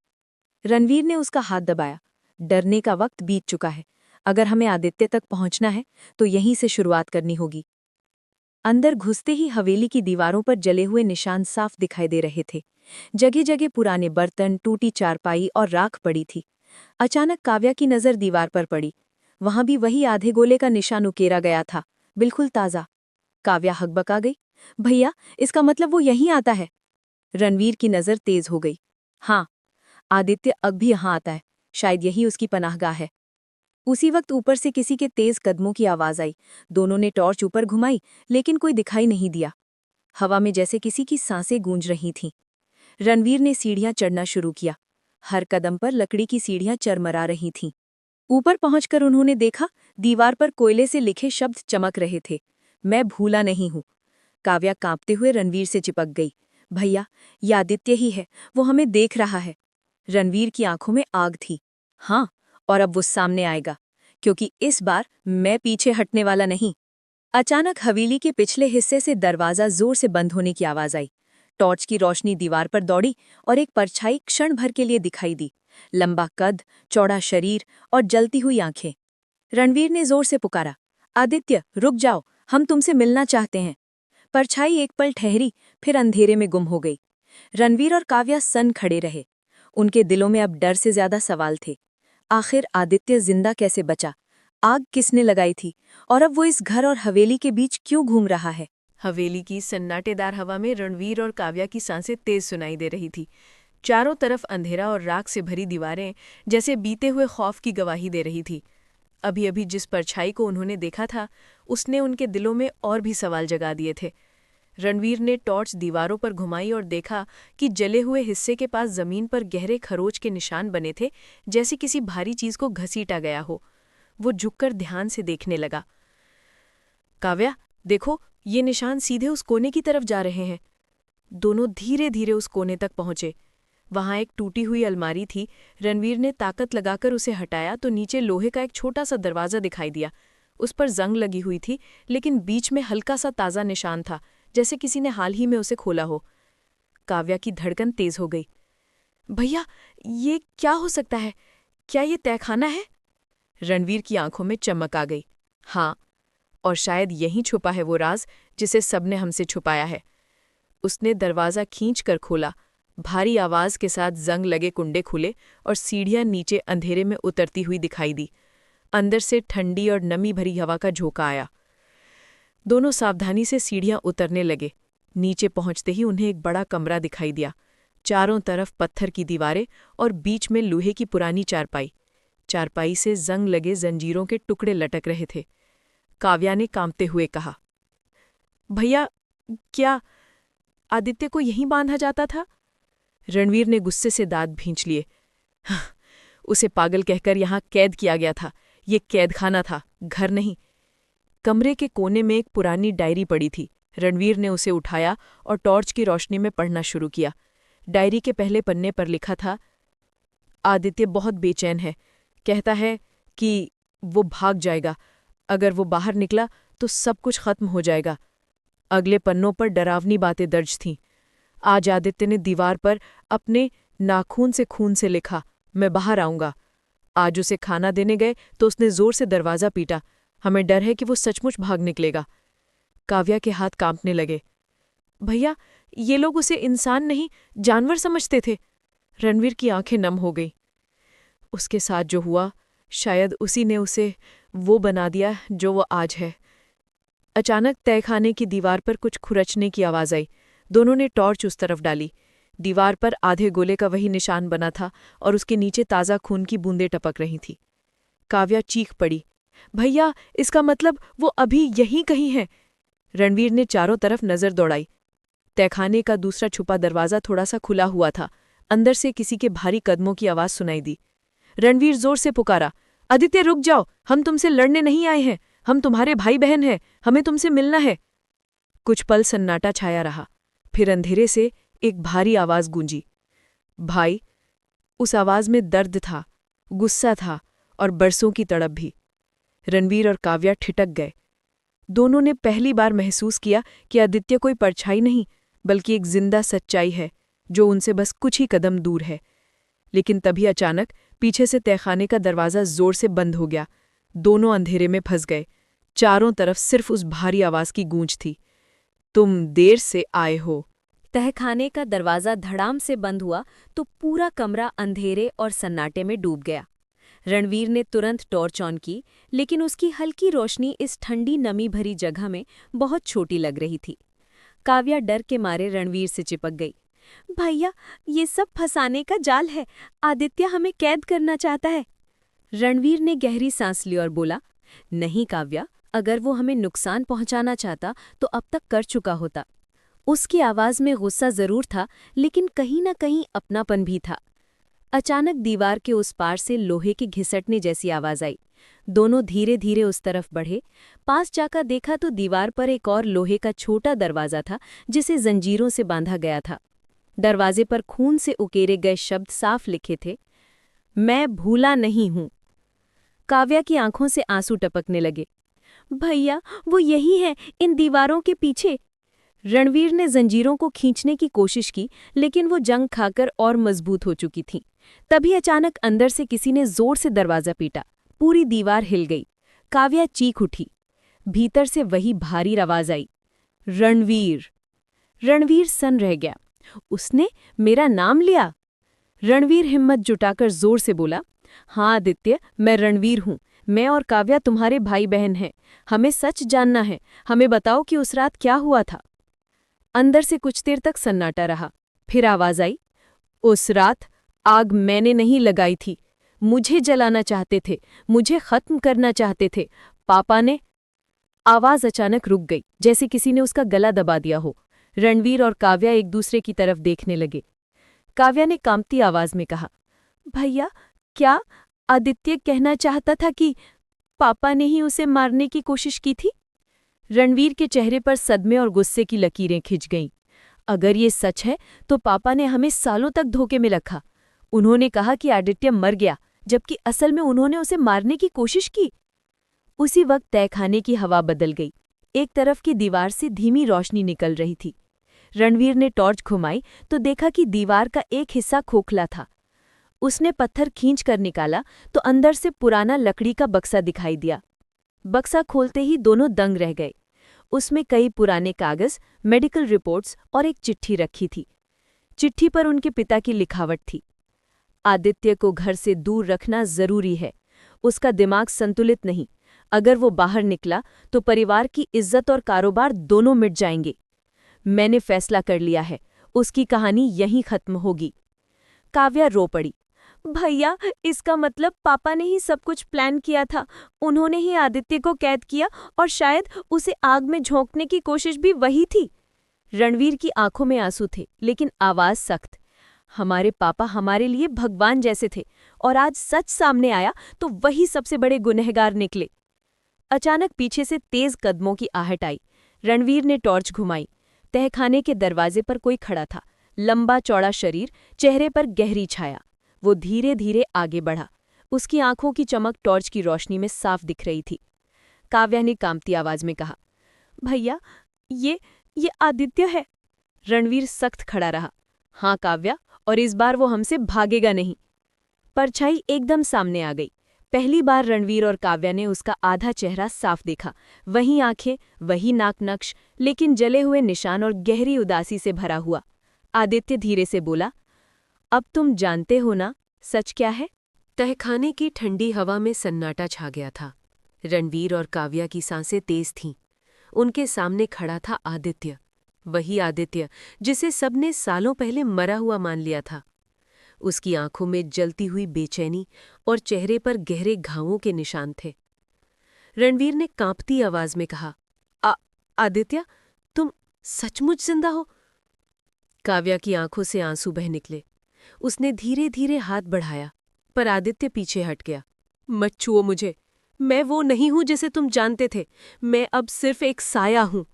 रणवीर ने उसका हाथ दबाया। डरने का वक्त बीत चुका है। अगर हमें आदित्य तक पहुंचना है तो यहीं से शुरुआत करनी होगी। अंदर घुसते ही हवेली की दीवारों पर जले हुए निशान साफ दिखाई दे रहे थे। जगह जगह पुराने बर्तन, टूटी चारपाई और राख पड़ी थी। अचानक काव्या की नज़र दीवार पर पड़ी। वहां भी वही आधे गोले का निशान उकेरा गया था, बिल्कुल ताज़ा। काव्या हकबका गई, भैया, इसका मतलब वो यहीं आता है। रणवीर की नज़र तेज हो गई। हाँ, आदित्य अब भी यहाँ आता है, शायद यही उसकी पनाहगाह है। उसी वक्त ऊपर से किसी के तेज कदमों की आवाज आई। दोनों ने टॉर्च ऊपर घुमाई, लेकिन कोई दिखाई नहीं दिया। हवा में जैसे किसी की सांसें गूंज रही थीं। रणवीर ने सीढ़ियां चढ़ना शुरू किया। हर कदम पर लकड़ी की सीढ़ियां चरमरा रही थीं। ऊपर पहुंचकर उन्होंने देखा, दीवार पर कोयले से लिखे शब्द चमक रहे थे, मैं भूला नहीं हूं। काव्या कांपते हुए रणवीर से चिपक गई। भैया, ये आदित्य ही है, वो हमें देख रहा है। रणवीर की आंखों में आग थी। हाँ, और अब वो सामने आएगा, क्योंकि इस बार मैं पीछे हटने वाला नहीं। अचानक हवेली के पिछले हिस्से से दरवाजा जोर से बंद होने की आवाज आई। टॉर्च की रोशनी दीवार पर दौड़ी और एक परछाई क्षण भर के लिए दिखाई दी। लंबा कद, चौड़ा शरीर और जलती हुई आंखें। रणवीर ने जोर से पुकारा, आदित्य, रुक जाओ, हम तुमसे मिलना चाहते हैं। परछाई एक पल ठहरी, फिर अंधेरे में गुम हो गई। रणवीर और काव्या सन खड़े रहे। उनके दिलों में अब डर से ज्यादा सवाल थे। आखिर आदित्य जिंदा कैसे बचा? आग किसने लगाई थी? और अब वो इस घर और हवेली के बीच क्यों घूम रहा है? हवेली की सन्नाटेदार हवा में रणवीर और काव्या की सांसें तेज सुनाई दे रही थी। चारों तरफ अंधेरा और राख से भरी दीवारें जैसे बीते हुए खौफ की गवाही दे रही थी। अभी अभी जिस परछाई को उन्होंने देखा था, उसने उनके दिलों में और भी सवाल जगा दिए थे। रणवीर ने टॉर्च दीवारों पर घुमाई और देखा कि जले हुए हिस्से के पास जमीन पर गहरे खरोच के निशान बने थे, जैसे किसी भारी चीज को घसीटा गया हो। वो झुककर ध्यान से देखने लगा। काव्या, देखो, ये निशान सीधे उस कोने की तरफ जा रहे हैं। दोनों धीरे धीरे उस कोने तक पहुंचे। वहां एक टूटी हुई अलमारी थी। रणवीर ने ताकत लगाकर उसे हटाया तो नीचे लोहे का एक छोटा सा दरवाजा दिखाई दिया। उस पर जंग लगी हुई थी, लेकिन बीच में हल्का सा ताज़ा निशान था, जैसे किसी ने हाल ही में उसे खोला हो। काव्या की धड़कन तेज हो गई। भैया, ये क्या हो सकता है? क्या ये तहखाना है? रणवीर की आंखों में चमक आ गई। हाँ, और शायद यहीं छुपा है वो राज जिसे सबने हमसे छुपाया है। उसने दरवाज़ा खींच कर खोला। भारी आवाज के साथ जंग लगे कुंडे खुले और सीढ़ियां नीचे अंधेरे में उतरती हुई दिखाई दी। अंदर से ठंडी और नमी भरी हवा का झोंका आया। दोनों सावधानी से सीढ़ियां उतरने लगे। नीचे पहुंचते ही उन्हें एक बड़ा कमरा दिखाई दिया। चारों तरफ पत्थर की दीवारें और बीच में लोहे की पुरानी चारपाई। चारपाई से जंग लगे जंजीरों के टुकड़े लटक रहे थे। काव्या ने कांपते हुए कहा, भैया, क्या आदित्य को यहीं बांधा जाता था? रणवीर ने गुस्से से दांत भींच लिए। उसे पागल कहकर यहां कैद किया गया था। ये कैदखाना था, घर नहीं। कमरे के कोने में एक पुरानी डायरी पड़ी थी। रणवीर ने उसे उठाया और टॉर्च की रोशनी में पढ़ना शुरू किया। डायरी के पहले पन्ने पर लिखा था, आदित्य बहुत बेचैन है। कहता है कि वो भाग जाएगा। अगर वो बाहर निकला तो सब कुछ खत्म हो जाएगा। अगले पन्नों पर डरावनी बातें दर्ज थीं। आज आदित्य ने दीवार पर अपने नाखून से खून से लिखा, मैं बाहर आऊंगा। आज उसे खाना देने गए तो उसने जोर से दरवाज़ा पीटा। हमें डर है कि वो सचमुच भाग निकलेगा। काव्या के हाथ कांपने लगे। भैया, ये लोग उसे इंसान नहीं, जानवर समझते थे। रणवीर की आंखें नम हो गई। उसके साथ जो हुआ, शायद उसी ने उसे वो बना दिया जो वो आज है। अचानक तहखाने की दीवार पर कुछ खुरचने की आवाज़ आई। दोनों ने टॉर्च उस तरफ डाली। दीवार पर आधे गोले का वही निशान बना था और उसके नीचे ताज़ा खून की बूंदें टपक रही थीं। काव्या चीख पड़ी, भैया, इसका मतलब वो अभी यहीं कहीं है। रणवीर ने चारों तरफ नज़र दौड़ाई। तहखाने का दूसरा छुपा दरवाज़ा थोड़ा सा खुला हुआ था। अंदर से किसी के भारी कदमों की आवाज़ सुनाई दी। रणवीर जोर से पुकारा, आदित्य, रुक जाओ, हम तुमसे लड़ने नहीं आए हैं। हम तुम्हारे भाई बहन हैं, हमें तुमसे मिलना है। कुछ पल सन्नाटा छाया रहा। फिर अंधेरे से एक भारी आवाज़ गूंजी, भाई। उस आवाज़ में दर्द था, गुस्सा था और बरसों की तड़प भी। रणवीर और काव्या ठिठक गए। दोनों ने पहली बार महसूस किया कि आदित्य कोई परछाई नहीं, बल्कि एक जिंदा सच्चाई है जो उनसे बस कुछ ही कदम दूर है। लेकिन तभी अचानक पीछे से तहखाने का दरवाज़ा जोर से बंद हो गया। दोनों अंधेरे में फंस गए। चारों तरफ सिर्फ उस भारी आवाज़ की गूंज थी, तुम देर से आए हो। तहखाने का दरवाज़ा धड़ाम से बंद हुआ तो पूरा कमरा अंधेरे और सन्नाटे में डूब गया। रणवीर ने तुरंत टॉर्च ऑन की, लेकिन उसकी हल्की रोशनी इस ठंडी नमी भरी जगह में बहुत छोटी लग रही थी। काव्या डर के मारे रणवीर से चिपक गई। भैया, ये सब फंसाने का जाल है। आदित्य हमें कैद करना चाहता है। रणवीर ने गहरी सांस ली और बोला, नहीं काव्या, अगर वो हमें नुकसान पहुंचाना चाहता तो अब तक कर चुका होता। उसकी आवाज़ में गुस्सा जरूर था, लेकिन कहीं न कहीं अपनापन भी था। अचानक दीवार के उस पार से लोहे की घिसटने जैसी आवाज़ आई। दोनों धीरे धीरे उस तरफ बढ़े। पास जाकर देखा तो दीवार पर एक और लोहे का छोटा दरवाज़ा था, जिसे जंजीरों से बांधा गया था। दरवाजे पर खून से उकेरे गए शब्द साफ लिखे थे, मैं भूला नहीं हूं। काव्या की आंखों से आंसू टपकने लगे। भैया, वो यही है, इन दीवारों के पीछे। रणवीर ने जंजीरों को खींचने की कोशिश की, लेकिन वो जंग खाकर और मजबूत हो चुकी थी। तभी अचानक अंदर से किसी ने जोर से दरवाजा पीटा। पूरी दीवार हिल गई। काव्या चीख उठी। भीतर से वही भारी आवाज आई, रणवीर। रणवीर सन रह गया। उसने मेरा नाम लिया। रणवीर हिम्मत जुटाकर जोर से बोला, हाँ आदित्य, मैं रणवीर हूँ। मैं और काव्या तुम्हारे भाई बहन हैं। हमें सच जानना है। हमें बताओ कि उस रात क्या हुआ था। अंदर से कुछ देर तक सन्नाटा रहा। फिर आवाज आई, उस रात आग मैंने नहीं लगाई थी। मुझे जलाना चाहते थे, मुझे खत्म करना चाहते थे। पापा ने। आवाज अचानक रुक गई, जैसे किसी ने उसका गला दबा दिया हो। रणवीर और काव्या एक दूसरे की तरफ देखने लगे। काव्या ने कांपती आवाज में कहा, भैया, क्या आदित्य कहना चाहता था कि पापा ने ही उसे मारने की कोशिश की थी? रणवीर के चेहरे पर सदमे और गुस्से की लकीरें खिंच गईं। अगर ये सच है तो पापा ने हमें सालों तक धोखे में रखा। उन्होंने कहा कि आदित्य मर गया, जबकि असल में उन्होंने उसे मारने की कोशिश की। उसी वक्त तहखाने की हवा बदल गई। एक तरफ की दीवार से धीमी रोशनी निकल रही थी। रणवीर ने टॉर्च घुमाई तो देखा कि दीवार का एक हिस्सा खोखला था। उसने पत्थर खींच कर निकाला तो अंदर से पुराना लकड़ी का बक्सा दिखाई दिया। बक्सा खोलते ही दोनों दंग रह गए। उसमें कई पुराने कागज, मेडिकल रिपोर्ट्स और एक चिट्ठी रखी थी। चिट्ठी पर उनके पिता की लिखावट थी, आदित्य को घर से दूर रखना जरूरी है। उसका दिमाग संतुलित नहीं। अगर वो बाहर निकला तो परिवार की इज्जत और कारोबार दोनों मिट जाएंगे। मैंने फैसला कर लिया है, उसकी कहानी यहीं खत्म होगी। काव्या रो पड़ी। भैया, इसका मतलब पापा ने ही सब कुछ प्लान किया था। उन्होंने ही आदित्य को कैद किया और शायद उसे आग में झोंकने की कोशिश भी वही थी। रणवीर की आंखों में आंसू थे, लेकिन आवाज सख्त। हमारे पापा हमारे लिए भगवान जैसे थे और आज सच सामने आया तो वही सबसे बड़े गुनहगार निकले। अचानक पीछे से तेज कदमों की आहट आई। रणवीर ने टॉर्च घुमाई। तहखाने के दरवाजे पर कोई खड़ा था, लंबा चौड़ा शरीर, चेहरे पर गहरी छाया। वो धीरे धीरे आगे बढ़ा। उसकी आंखों की चमक टॉर्च की रोशनी में साफ दिख रही थी। काव्या ने कांपती आवाज में कहा, भैया, ये आदित्य है। रणवीर सख्त खड़ा रहा। हाँ काव्या, और इस बार वो हमसे भागेगा नहीं। परछाई एकदम सामने आ गई। पहली बार रणवीर और काव्या ने उसका आधा चेहरा साफ देखा। वही आंखें, वही नाक नक्श, लेकिन जले हुए निशान और गहरी उदासी से भरा हुआ। आदित्य धीरे से बोला, अब तुम जानते हो ना सच क्या है? तहखाने की ठंडी हवा में सन्नाटा छा गया था। रणवीर और काव्या की सांसें तेज थीं। उनके सामने खड़ा था आदित्य, वही आदित्य जिसे सबने सालों पहले मरा हुआ मान लिया था। उसकी आंखों में जलती हुई बेचैनी और चेहरे पर गहरे घावों के निशान थे। रणवीर ने कांपती आवाज में कहा, आदित्य, तुम सचमुच जिंदा हो? काव्या की आंखों से आंसू बह निकले। उसने धीरे धीरे हाथ बढ़ाया, पर आदित्य पीछे हट गया। मत छुओ मुझे, मैं वो नहीं हूं जिसे तुम जानते थे। मैं अब सिर्फ एक साया हूं।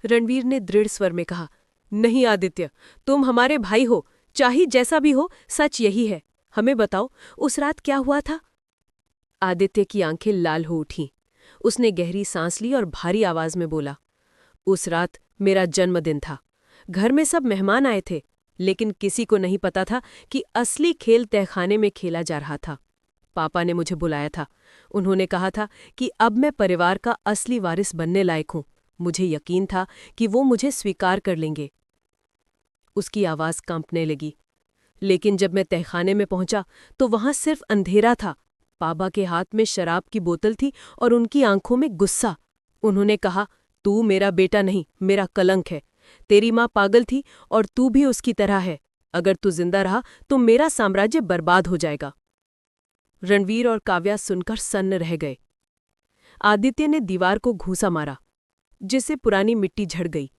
रणवीर ने दृढ़ स्वर में कहा, नहीं आदित्य, तुम हमारे भाई हो। चाहे जैसा भी हो, सच यही है। हमें बताओ, उस रात क्या हुआ था? आदित्य की आंखें लाल हो उठीं। उसने गहरी सांस ली और भारी आवाज में बोला, उस रात मेरा जन्मदिन था। घर में सब मेहमान आए थे, लेकिन किसी को नहीं पता था कि असली खेल तहखाने में खेला जा रहा था। पापा ने मुझे बुलाया था। उन्होंने कहा था कि अब मैं परिवार का असली वारिस बनने लायक हूं। मुझे यकीन था कि वो मुझे स्वीकार कर लेंगे। उसकी आवाज कांपने लगी। लेकिन जब मैं तहखाने में पहुंचा तो वहां सिर्फ अंधेरा था। पापा के हाथ में शराब की बोतल थी और उनकी आंखों में गुस्सा। उन्होंने कहा, तू मेरा बेटा नहीं, मेरा कलंक है। तेरी माँ पागल थी और तू भी उसकी तरह है। अगर तू जिंदा रहा तो मेरा साम्राज्य बर्बाद हो जाएगा। रणवीर और काव्या सुनकर सन्न रह गए। आदित्य ने दीवार को घूंसा मारा, जिससे पुरानी मिट्टी झड़ गई।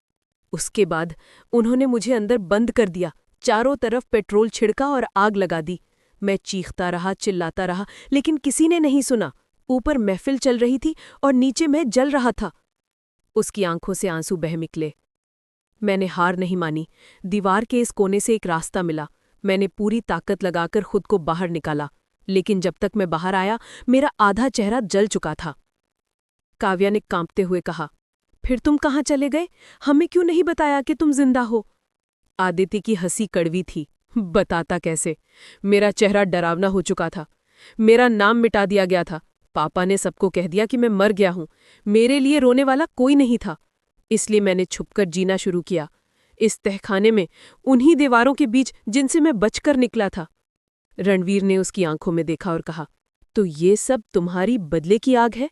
उसके बाद उन्होंने मुझे अंदर बंद कर दिया, चारों तरफ पेट्रोल छिड़का और आग लगा दी। मैं चीखता रहा, चिल्लाता रहा, लेकिन किसी ने नहीं सुना। ऊपर महफिल चल रही थी और नीचे मैं जल रहा था। उसकी आंखों से आंसू बह निकले। मैंने हार नहीं मानी। दीवार के इस कोने से एक रास्ता मिला। मैंने पूरी ताकत लगाकर खुद को बाहर निकाला, लेकिन जब तक मैं बाहर आया मेरा आधा चेहरा जल चुका था। काव्या ने कांपते हुए कहा, फिर तुम कहाँ चले गए? हमें क्यों नहीं बताया कि तुम जिंदा हो? आदित्य की हंसी कड़वी थी। बताता कैसे? मेरा चेहरा डरावना हो चुका था। मेरा नाम मिटा दिया गया था। पापा ने सबको कह दिया कि मैं मर गया हूं। मेरे लिए रोने वाला कोई नहीं था। इसलिए मैंने छुपकर जीना शुरू किया, इस तहखाने में, उन्हीं दीवारों के बीच जिनसे मैं बचकर निकला था। रणवीर ने उसकी आंखों में देखा और कहा, तो ये सब तुम्हारी बदले की आग है?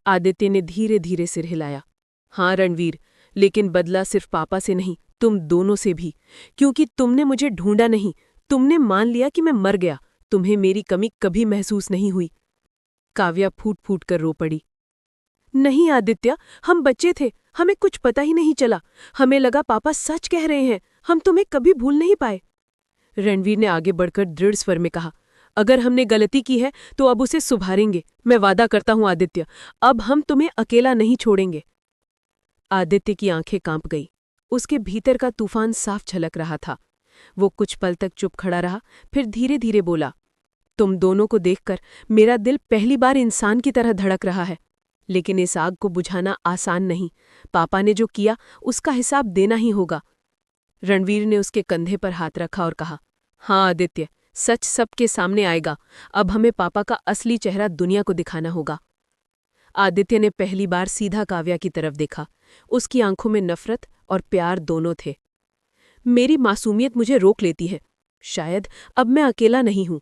आदित्य ने धीरे धीरे सिर हिलाया। हाँ रणवीर, लेकिन बदला सिर्फ पापा से नहीं, तुम दोनों से भी। क्योंकि तुमने मुझे ढूंढा नहीं, तुमने मान लिया कि मैं मर गया। तुम्हें मेरी कमी कभी महसूस नहीं हुई। काव्या फूट फूट कर रो पड़ी। नहीं आदित्य, हम बच्चे थे, हमें कुछ पता ही नहीं चला। हमें लगा पापा सच कह रहे हैं, हम तुम्हें कभी भूल नहीं पाए। रणवीर ने आगे बढ़कर दृढ़ स्वर में कहा, अगर हमने गलती की है तो अब उसे सुधारेंगे। मैं वादा करता हूं आदित्य, अब हम तुम्हें अकेला नहीं छोड़ेंगे। आदित्य की आंखें कांप गई। उसके भीतर का तूफान साफ झलक रहा था। वो कुछ पल तक चुप खड़ा रहा, फिर धीरे धीरे बोला, तुम दोनों को देखकर मेरा दिल पहली बार इंसान की तरह धड़क रहा है। लेकिन इस आग को बुझाना आसान नहीं। पापा ने जो किया उसका हिसाब देना ही होगा। रणवीर ने उसके कंधे पर हाथ रखा और कहा, हाँ आदित्य, सच सबके सामने आएगा। अब हमें पापा का असली चेहरा दुनिया को दिखाना होगा। आदित्य ने पहली बार सीधा काव्या की तरफ देखा। उसकी आंखों में नफरत और प्यार दोनों थे। मेरी मासूमियत मुझे रोक लेती है। शायद अब मैं अकेला नहीं हूं।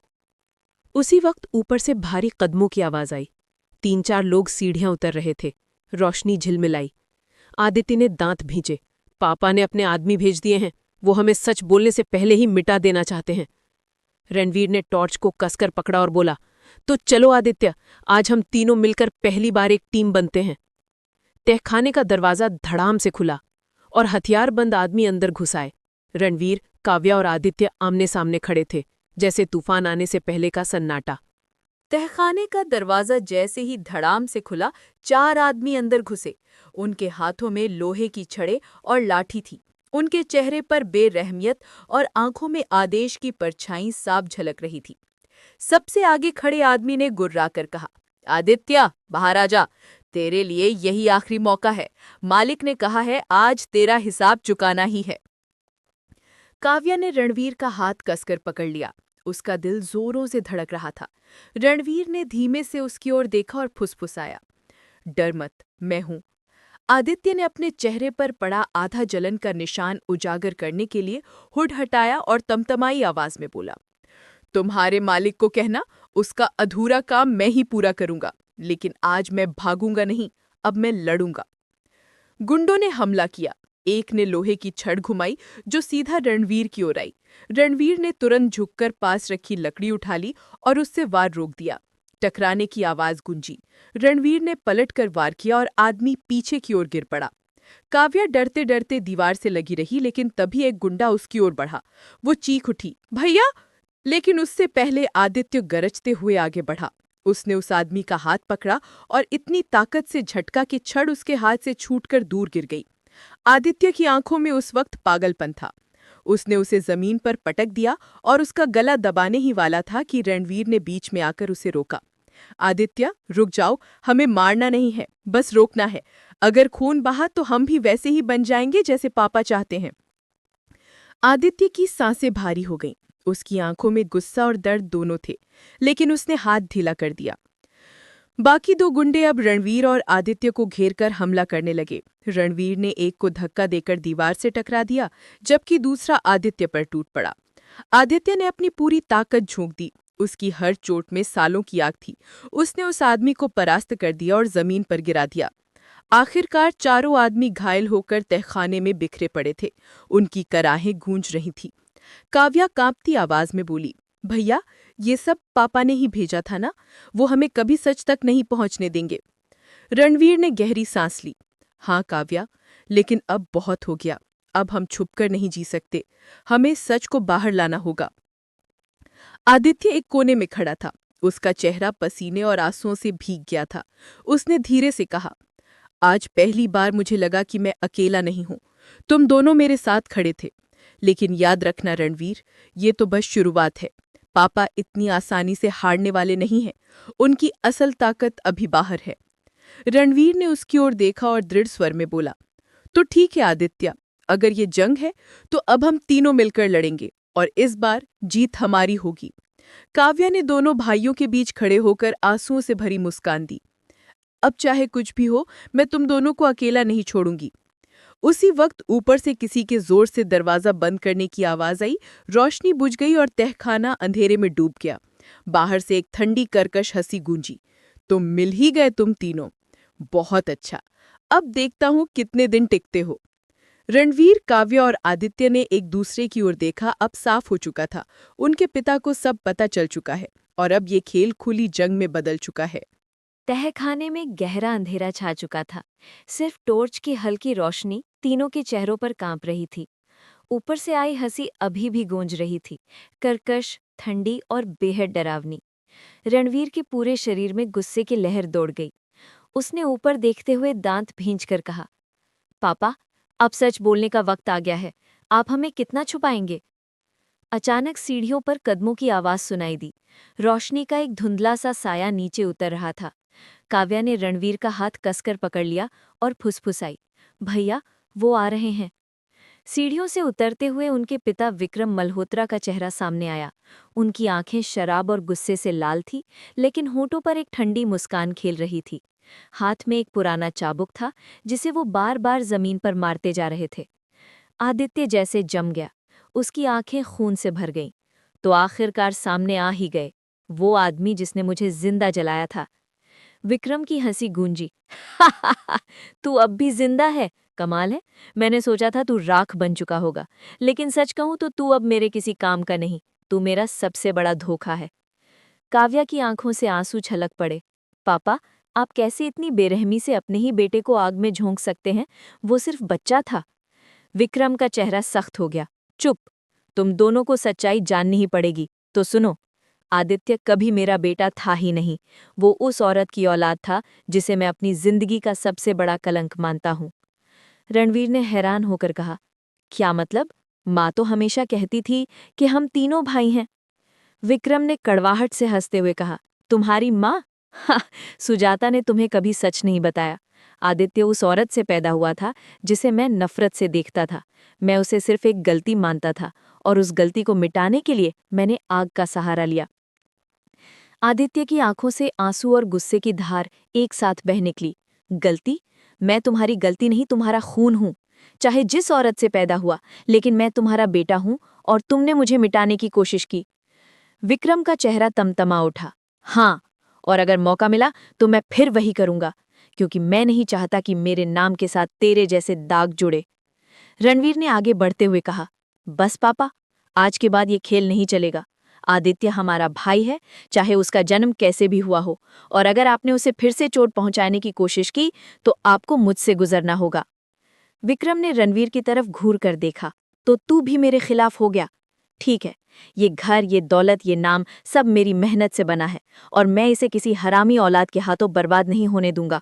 उसी वक्त ऊपर से भारी कदमों की आवाज आई। 3-4 लोग सीढ़ियां उतर रहे थे। रोशनी झिलमिलाई। आदित्य ने दांत भींचे। पापा ने अपने आदमी भेज दिए हैं। वो हमें सच बोलने से पहले ही मिटा देना चाहते हैं। रणवीर ने टॉर्च को कसकर पकड़ा और बोला, तो चलो आदित्य, आज हम तीनों मिलकर पहली बार एक टीम बनते हैं। तहखाने का दरवाजा धड़ाम से खुला और हथियारबंद आदमी अंदर घुस आए। रणवीर, काव्या और आदित्य आमने सामने खड़े थे, जैसे तूफान आने से पहले का सन्नाटा। तहखाने का दरवाजा जैसे ही धड़ाम से खुला, 4 आदमी अंदर घुसे। उनके हाथों में लोहे की छड़ें और लाठी थी। उनके चेहरे पर बेरहमियत और आंखों में आदेश की परछाई साफ झलक रही थी। सबसे आगे खड़े आदमी ने गुर्राकर कहा, आदित्य, बाहर आ जा। तेरे लिए यही आखिरी मौका है। मालिक ने कहा है आज तेरा हिसाब चुकाना ही है। काव्या ने रणवीर का हाथ कसकर पकड़ लिया। उसका दिल जोरों से धड़क रहा था। रणवीर ने धीमे से उसकी ओर देखा और फुसफुसाया, डर मत, मैं हूं। आदित्य ने अपने चेहरे पर पड़ा आधा जलन का निशान उजागर करने के लिए हुड हटाया और तमतमाई आवाज में बोला, तुम्हारे मालिक को कहना उसका अधूरा काम मैं ही पूरा करूंगा। लेकिन आज मैं भागूंगा नहीं, अब मैं लड़ूंगा। गुंडों ने हमला किया। एक ने लोहे की छड़ घुमाई जो सीधा रणवीर की ओर आई। रणवीर ने तुरंत झुककर पास रखी लकड़ी उठा ली और उससे वार रोक दिया। टकराने की आवाज गूंजी। रणवीर ने पलटकर वार किया और आदमी पीछे की ओर गिर पड़ा। काव्या डरते डरते दीवार से लगी रही, लेकिन तभी एक गुंडा उसकी ओर बढ़ा। वो चीख उठी, भैया! लेकिन उससे पहले आदित्य गरजते हुए आगे बढ़ा। उसने उस आदमी का हाथ पकड़ा और इतनी ताकत से झटका कि छड़ उसके हाथ से छूटकर दूर गिर गई। आदित्य की आंखों में उस वक्त पागलपन था। उसने उसे जमीन पर पटक दिया और उसका गला दबाने ही वाला था कि रणवीर ने बीच में आकर उसे रोका। आदित्य, रुक जाओ, हमें मारना नहीं है, बस रोकना है। अगर खून बहा तो हम भी वैसे ही बन जाएंगे जैसे पापा चाहते हैं। आदित्य की सांसें भारी हो गईं। उसकी आंखों में गुस्सा और दर्द दोनों थे, लेकिन उसने हाथ ढीला कर दिया। बाकी 2 गुंडे अब रणवीर और आदित्य को घेरकर हमला करने लगे। रणवीर ने एक को धक्का देकर दीवार से टकरा दिया, जबकि दूसरा आदित्य पर टूट पड़ा। आदित्य ने अपनी पूरी ताकत झोंक दी। उसकी हर चोट में सालों की आग थी। उसने उस आदमी को परास्त कर दिया और जमीन पर गिरा दिया। आखिरकार चारों आदमी घायल होकर तहखाने में बिखरे पड़े थे। उनकी कराहें गूंज रही थीं। काव्या कांपती आवाज में बोली, भैया, ये सब पापा ने ही भेजा था ना? वो हमें कभी सच तक नहीं पहुंचने देंगे। रणवीर ने गहरी सांस ली। हाँ काव्या, लेकिन अब बहुत हो गया। अब हम छुपकर नहीं जी सकते। हमें सच को बाहर लाना होगा। आदित्य एक कोने में खड़ा था। उसका चेहरा पसीने और आंसुओं से भीग गया था। उसने धीरे से कहा, आज पहली बार मुझे लगा कि मैं अकेला नहीं हूं। तुम दोनों मेरे साथ खड़े थे। लेकिन याद रखना रणवीर, ये तो बस शुरुआत है। पापा इतनी आसानी से हारने वाले नहीं हैं। उनकी असल ताकत अभी बाहर है। रणवीर ने उसकी ओर देखा और दृढ़ स्वर में बोला, तो ठीक है आदित्य, अगर ये जंग है तो अब हम तीनों मिलकर लड़ेंगे और इस बार जीत हमारी होगी। काव्या ने दोनों भाइयों के बीच खड़े होकर आंसुओं से भरी मुस्कान दी। अब चाहे कुछ भी हो, मैं तुम दोनों को अकेला नहीं छोड़ूंगी। उसी वक्त ऊपर से किसी के जोर से दरवाजा बंद करने की आवाज आई। रोशनी बुझ गई और तहखाना अंधेरे में डूब गया। बाहर से एक ठंडी कर्कश हंसी गूंजी। तुम मिल ही गए तुम तीनों। बहुत अच्छा, अब देखता हूं कितने दिन टिकते हो। रणवीर, काव्या और आदित्य ने एक दूसरे की ओर देखा। अब साफ हो चुका था, उनके पिता को सब पता चल चुका है और अब ये खेल खुली जंग में बदल चुका है। तहखाने में गहरा अंधेरा छा चुका था। सिर्फ टॉर्च की हल्की रोशनी तीनों के चेहरों पर कांप रही थी। ऊपर से आई हंसी अभी भी गूंज रही थी, कर्कश, ठंडी और बेहद डरावनी। रणवीर के पूरे शरीर में गुस्से की लहर दौड़ गई। उसने ऊपर देखते हुए दांत भींचकर कहा, पापा, अब सच बोलने का वक्त आ गया है। आप हमें कितना छुपाएंगे? अचानक सीढ़ियों पर कदमों की आवाज सुनाई दी। रोशनी का एक धुंधला सा साया नीचे उतर रहा था। काव्या ने रणवीर का हाथ कसकर पकड़ लिया और फुसफुसाई, भैया, वो आ रहे हैं। सीढ़ियों से उतरते हुए उनके पिता विक्रम मल्होत्रा का चेहरा सामने आया। उनकी आंखें शराब और गुस्से से लाल थी, लेकिन होठों पर एक ठंडी मुस्कान खेल रही थी। हाथ में एक पुराना चाबुक था, जिसे वो बार बार जमीन पर मारते जा रहे थे। आदित्य जैसे जम गया, उसकी आंखें खून से भर गईं। तो आखिरकार सामने आ ही गए, वो आदमी जिसने मुझे जिंदा जलाया था। विक्रम की हंसी गूंजी। तू अब भी जिंदा है, कमाल है। मैंने सोचा था तू राख बन चुका होगा, लेकिन सच कहूं तो तू अब मेरे किसी काम का नहीं। तू मेरा सबसे बड़ा धोखा है। काव्या की आंखों से आंसू छलक पड़े। पापा, आप कैसे इतनी बेरहमी से अपने ही बेटे को आग में झोंक सकते हैं? वो सिर्फ बच्चा था। विक्रम का चेहरा सख्त हो गया। चुप, तुम दोनों को सच्चाई जाननी ही पड़ेगी। तो सुनो, आदित्य कभी मेरा बेटा था ही नहीं। वो उस औरत की औलाद था जिसे मैं अपनी जिंदगी का सबसे बड़ा कलंक मानता हूं। रणवीर ने हैरान होकर कहा, क्या मतलब? माँ तो हमेशा कहती थी कि हम तीनों भाई हैं। विक्रम ने कड़वाहट से हंसते हुए कहा, तुम्हारी माँ? हाँ, सुजाता ने तुम्हें कभी सच नहीं बताया। आदित्य उस औरत से पैदा हुआ था जिसे मैं नफरत से देखता था। मैं उसे सिर्फ एक गलती मानता था, और उस गलती को मिटाने के लिए मैंने आग का सहारा लिया। आदित्य की आंखों से आंसू और गुस्से की धार एक साथ बह निकली। गलती? मैं तुम्हारी गलती नहीं, तुम्हारा खून हूं। चाहे जिस औरत से पैदा हुआ, लेकिन मैं तुम्हारा बेटा हूं, और तुमने मुझे मिटाने की कोशिश की। विक्रम का चेहरा तमतमा उठा। हाँ, और अगर मौका मिला तो मैं फिर वही करूंगा, क्योंकि मैं नहीं चाहता कि मेरे नाम के साथ तेरे जैसे दाग जुड़े। रणवीर ने आगे बढ़ते हुए कहा, बस पापा, आज के बाद ये खेल नहीं चलेगा। आदित्य हमारा भाई है, चाहे उसका जन्म कैसे भी हुआ हो, और अगर आपने उसे फिर से चोट पहुंचाने की कोशिश की तो आपको मुझसे गुजरना होगा। विक्रम ने रणवीर की तरफ घूर कर देखा। तो तू भी मेरे खिलाफ हो गया? ठीक है, ये घर, ये दौलत, ये नाम सब मेरी मेहनत से बना है, और मैं इसे किसी हरामी औलाद के हाथों बर्बाद नहीं होने दूंगा।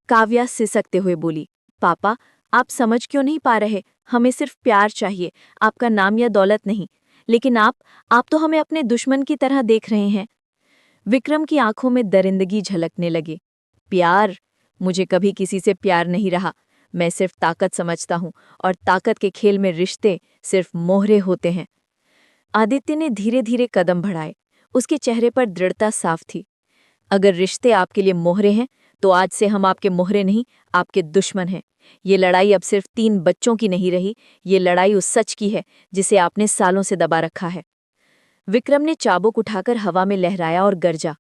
काव्या सिसकते हुए बोली, पापा, आप समझ क्यों नहीं पा रहे? हमें सिर्फ प्यार चाहिए, आपका नाम या दौलत नहीं। लेकिन आप तो हमें अपने दुश्मन की तरह देख रहे हैं। विक्रम की आंखों में दरिंदगी झलकने लगी। प्यार? मुझे कभी किसी से प्यार नहीं रहा। मैं सिर्फ ताकत समझता हूँ, और ताकत के खेल में रिश्ते सिर्फ मोहरे होते हैं। आदित्य ने धीरे धीरे कदम बढ़ाए। उसके चेहरे पर दृढ़ता साफ थी। अगर रिश्ते आपके लिए मोहरे हैं, तो आज से हम आपके मोहरे नहीं, आपके दुश्मन हैं। ये लड़ाई अब सिर्फ 3 बच्चों की नहीं रही, ये लड़ाई उस सच की है जिसे आपने सालों से दबा रखा है। विक्रम ने चाबुक उठाकर हवा में लहराया और गरजा,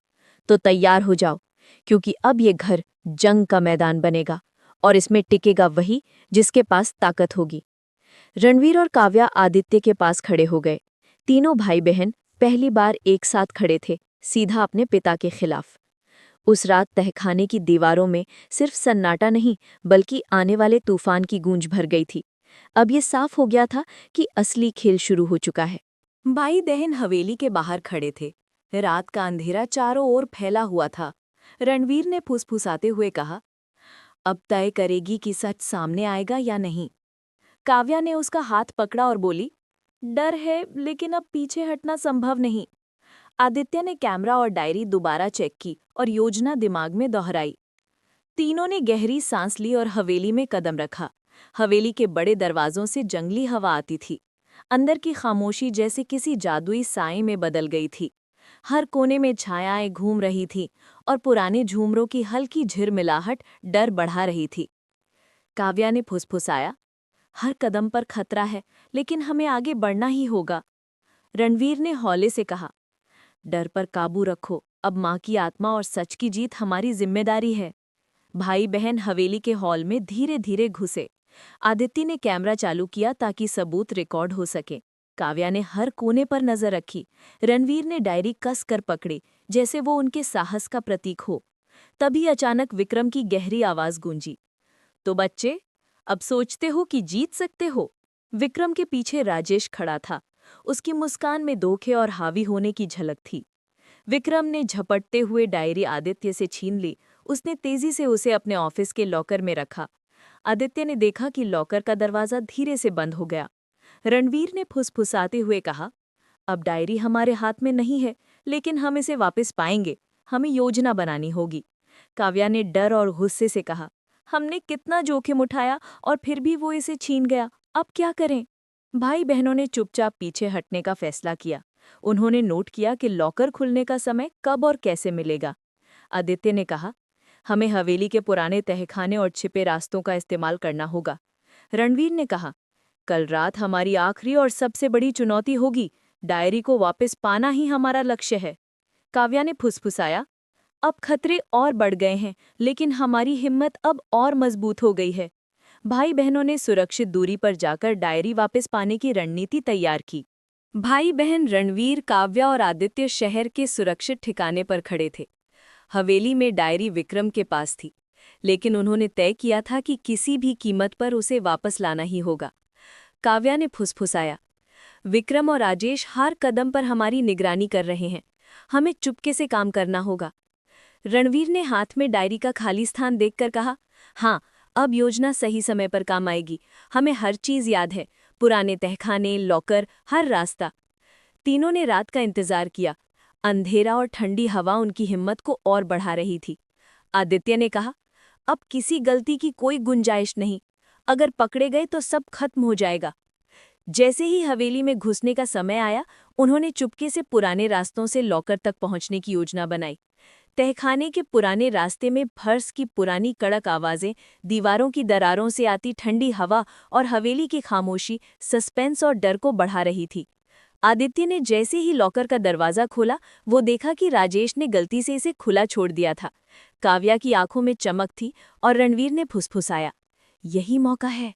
तो तैयार हो जाओ, क्योंकि अब ये घर जंग का मैदान बनेगा, और इसमें टिकेगा वही जिसके पास ताकत होगी। रणवीर और काव्या आदित्य के पास खड़े हो गए। तीनों भाई बहन पहली बार एक साथ खड़े थे, सीधा अपने पिता के खिलाफ। उस रात तहखाने की दीवारों में सिर्फ सन्नाटा नहीं, बल्कि आने वाले तूफान की गूंज भर गई थी। अब ये साफ हो गया था कि असली खेल शुरू हो चुका है। भाई बहन हवेली के बाहर खड़े थे। रात का अंधेरा चारों ओर फैला हुआ था। रणवीर ने फुसफुसाते हुए कहा, अब तय करेगी कि सच सामने आएगा या नहीं। काव्या ने उसका हाथ पकड़ा और बोली, डर है, लेकिन अब पीछे हटना संभव नहीं। आदित्य ने कैमरा और डायरी दोबारा चेक की और योजना दिमाग में दोहराई। तीनों ने गहरी सांस ली और हवेली में कदम रखा। हवेली के बड़े दरवाजों से जंगली हवा आती थी। अंदर की खामोशी जैसे किसी जादुई साए में बदल गई थी। हर कोने में छायाएं घूम रही थी, और पुराने झूमरों की हल्की झिरमिलाहट डर बढ़ा रही थी। काव्या ने फुसफुसाया, हर कदम पर खतरा है, लेकिन हमें आगे बढ़ना ही होगा। रणवीर ने हौले से कहा, डर पर काबू रखो, अब माँ की आत्मा और सच की जीत हमारी जिम्मेदारी है। भाई बहन हवेली के हॉल में धीरे धीरे घुसे। आदित्य ने कैमरा चालू किया ताकि सबूत रिकॉर्ड हो सके। काव्या ने हर कोने पर नजर रखी। रणवीर ने डायरी कस कर पकड़ी, जैसे वो उनके साहस का प्रतीक हो। तभी अचानक विक्रम की गहरी आवाज गूंजी, तो बच्चे, अब सोचते हो कि जीत सकते हो? विक्रम के पीछे राजेश खड़ा था। उसकी मुस्कान में धोखे और हावी होने की झलक थी। विक्रम ने झपटते हुए डायरी आदित्य से छीन ली। उसने तेजी से उसे अपने ऑफिस के लॉकर में रखा। आदित्य ने देखा कि लॉकर का दरवाजा धीरे से बंद हो गया। रणवीर ने फुसफुसाते हुए कहा, अब डायरी हमारे हाथ में नहीं है, लेकिन हम इसे वापस पाएंगे। हमें योजना बनानी होगी। काव्या ने डर और गुस्से से कहा, हमने कितना जोखिम उठाया और फिर भी वो इसे छीन गया। अब क्या करें? भाई बहनों ने चुपचाप पीछे हटने का फैसला किया। उन्होंने नोट किया कि लॉकर खुलने का समय कब और कैसे मिलेगा। आदित्य ने कहा, हमें हवेली के पुराने तहखाने और छिपे रास्तों का इस्तेमाल करना होगा। रणवीर ने कहा, कल रात हमारी आखिरी और सबसे बड़ी चुनौती होगी। डायरी को वापस पाना ही हमारा लक्ष्य है। काव्या ने फुसफुसाया, अब खतरे और बढ़ गए हैं, लेकिन हमारी हिम्मत अब और मजबूत हो गई है। भाई बहनों ने सुरक्षित दूरी पर जाकर डायरी वापस पाने की रणनीति तैयार की। भाई बहन रणवीर, काव्या और आदित्य शहर के सुरक्षित ठिकाने पर खड़े थे। हवेली में डायरी विक्रम के पास थी, लेकिन उन्होंने तय किया था कि किसी भी कीमत पर उसे वापस लाना ही होगा। काव्या ने फुसफुसाया, विक्रम और राजेश हर कदम पर हमारी निगरानी कर रहे हैं। हमें चुपके से काम करना होगा। रणवीर ने हाथ में डायरी का खाली स्थान देखकर कहा, हाँ, अब योजना सही समय पर काम आएगी। हमें हर चीज याद है, पुराने तहखाने, लॉकर, हर रास्ता। तीनों ने रात का इंतजार किया। अंधेरा और ठंडी हवा उनकी हिम्मत को और बढ़ा रही थी। आदित्य ने कहा, अब किसी गलती की कोई गुंजाइश नहीं। अगर पकड़े गए तो सब खत्म हो जाएगा। जैसे ही हवेली में घुसने का समय आया, उन्होंने चुपके से पुराने रास्तों से लॉकर तक पहुंचने की योजना बनाई। तहखाने के पुराने रास्ते में फर्श की पुरानी कड़क आवाजें, दीवारों की दरारों से आती ठंडी हवा और हवेली की खामोशी सस्पेंस और डर को बढ़ा रही थी। आदित्य ने जैसे ही लॉकर का दरवाजा खोला, वो देखा कि राजेश ने गलती से इसे खुला छोड़ दिया था। काव्या की आंखों में चमक थी और रणवीर ने फुसफुसाया, यही मौका है।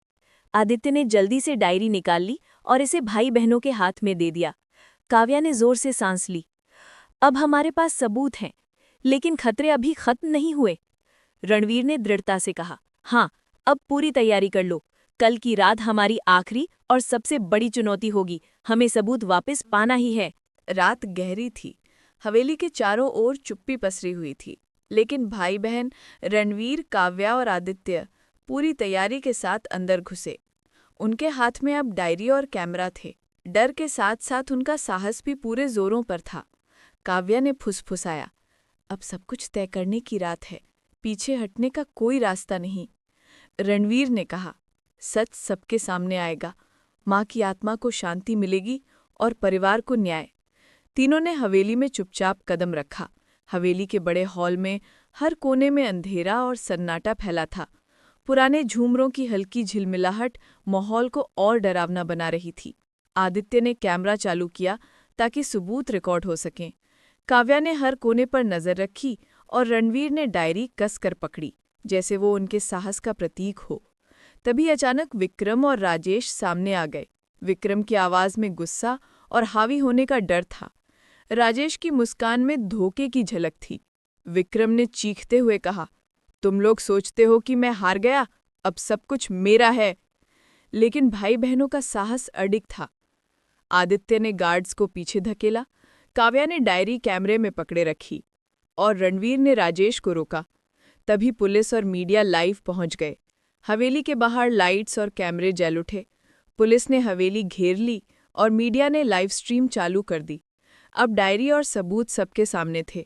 आदित्य ने जल्दी से डायरी निकाल ली और इसे भाई बहनों के हाथ में दे दिया। काव्या ने जोर से सांस ली। अब हमारे पास सबूत हैं, लेकिन खतरे अभी खत्म नहीं हुए। रणवीर ने दृढ़ता से कहा, हाँ, अब पूरी तैयारी कर लो। कल की रात हमारी आखिरी और सबसे बड़ी चुनौती होगी। हमें सबूत वापस पाना ही है। रात गहरी थी। हवेली के चारों ओर चुप्पी पसरी हुई थी, लेकिन भाई बहन रणवीर, काव्या और आदित्य पूरी तैयारी के साथ अंदर घुसे। उनके हाथ में अब डायरी और कैमरा थे। डर के साथ साथ उनका साहस भी पूरे जोरों पर था। काव्या ने फुसफुसाया, अब सब कुछ तय करने की रात है। पीछे हटने का कोई रास्ता नहीं। रणवीर ने कहा, सच सबके सामने आएगा। माँ की आत्मा को शांति मिलेगी और परिवार को न्याय। तीनों ने हवेली में चुपचाप कदम रखा। हवेली के बड़े हॉल में हर कोने में अंधेरा और सन्नाटा फैला था। पुराने झूमरों की हल्की झिलमिलाहट माहौल को और डरावना बना रही थी। आदित्य ने कैमरा चालू किया ताकि सबूत रिकॉर्ड हो सकें। काव्या ने हर कोने पर नजर रखी और रणवीर ने डायरी कसकर पकड़ी, जैसे वो उनके साहस का प्रतीक हो। तभी अचानक विक्रम और राजेश सामने आ गए। विक्रम की आवाज में गुस्सा और हावी होने का डर था। राजेश की मुस्कान में धोखे की झलक थी। विक्रम ने चीखते हुए कहा, तुम लोग सोचते हो कि मैं हार गया? अब सब कुछ मेरा है। लेकिन भाई बहनों का साहस अडिग था। आदित्य ने गार्ड्स को पीछे धकेला, काव्या ने डायरी कैमरे में पकड़े रखी और रणवीर ने राजेश को रोका। तभी पुलिस और मीडिया लाइव पहुंच गए। हवेली के बाहर लाइट्स और कैमरे जल उठे। पुलिस ने हवेली घेर ली और मीडिया ने लाइव स्ट्रीम चालू कर दी। अब डायरी और सबूत सबके सामने थे।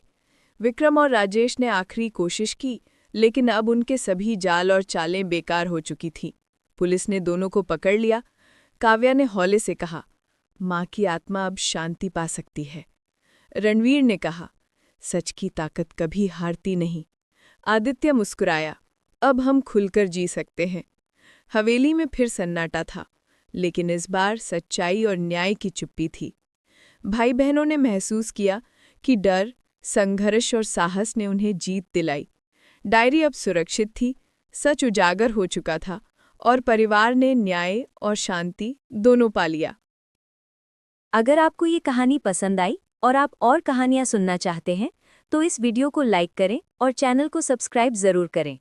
विक्रम और राजेश ने आखिरी कोशिश की, लेकिन अब उनके सभी जाल और चालें बेकार हो चुकी थीं। पुलिस ने दोनों को पकड़ लिया। काव्या ने हौले से कहा, माँ की आत्मा अब शांति पा सकती है। रणवीर ने कहा, सच की ताकत कभी हारती नहीं। आदित्य मुस्कुराया, अब हम खुलकर जी सकते हैं। हवेली में फिर सन्नाटा था, लेकिन इस बार सच्चाई और न्याय की चुप्पी थी। भाई बहनों ने महसूस किया कि डर, संघर्ष और साहस ने उन्हें जीत दिलाई। डायरी अब सुरक्षित थी, सच उजागर हो चुका था और परिवार ने न्याय और शांति दोनों पा लिया। अगर आपको ये कहानी पसंद आई और आप और कहानियाँ सुनना चाहते हैं, तो इस वीडियो को लाइक करें और चैनल को सब्सक्राइब जरूर करें।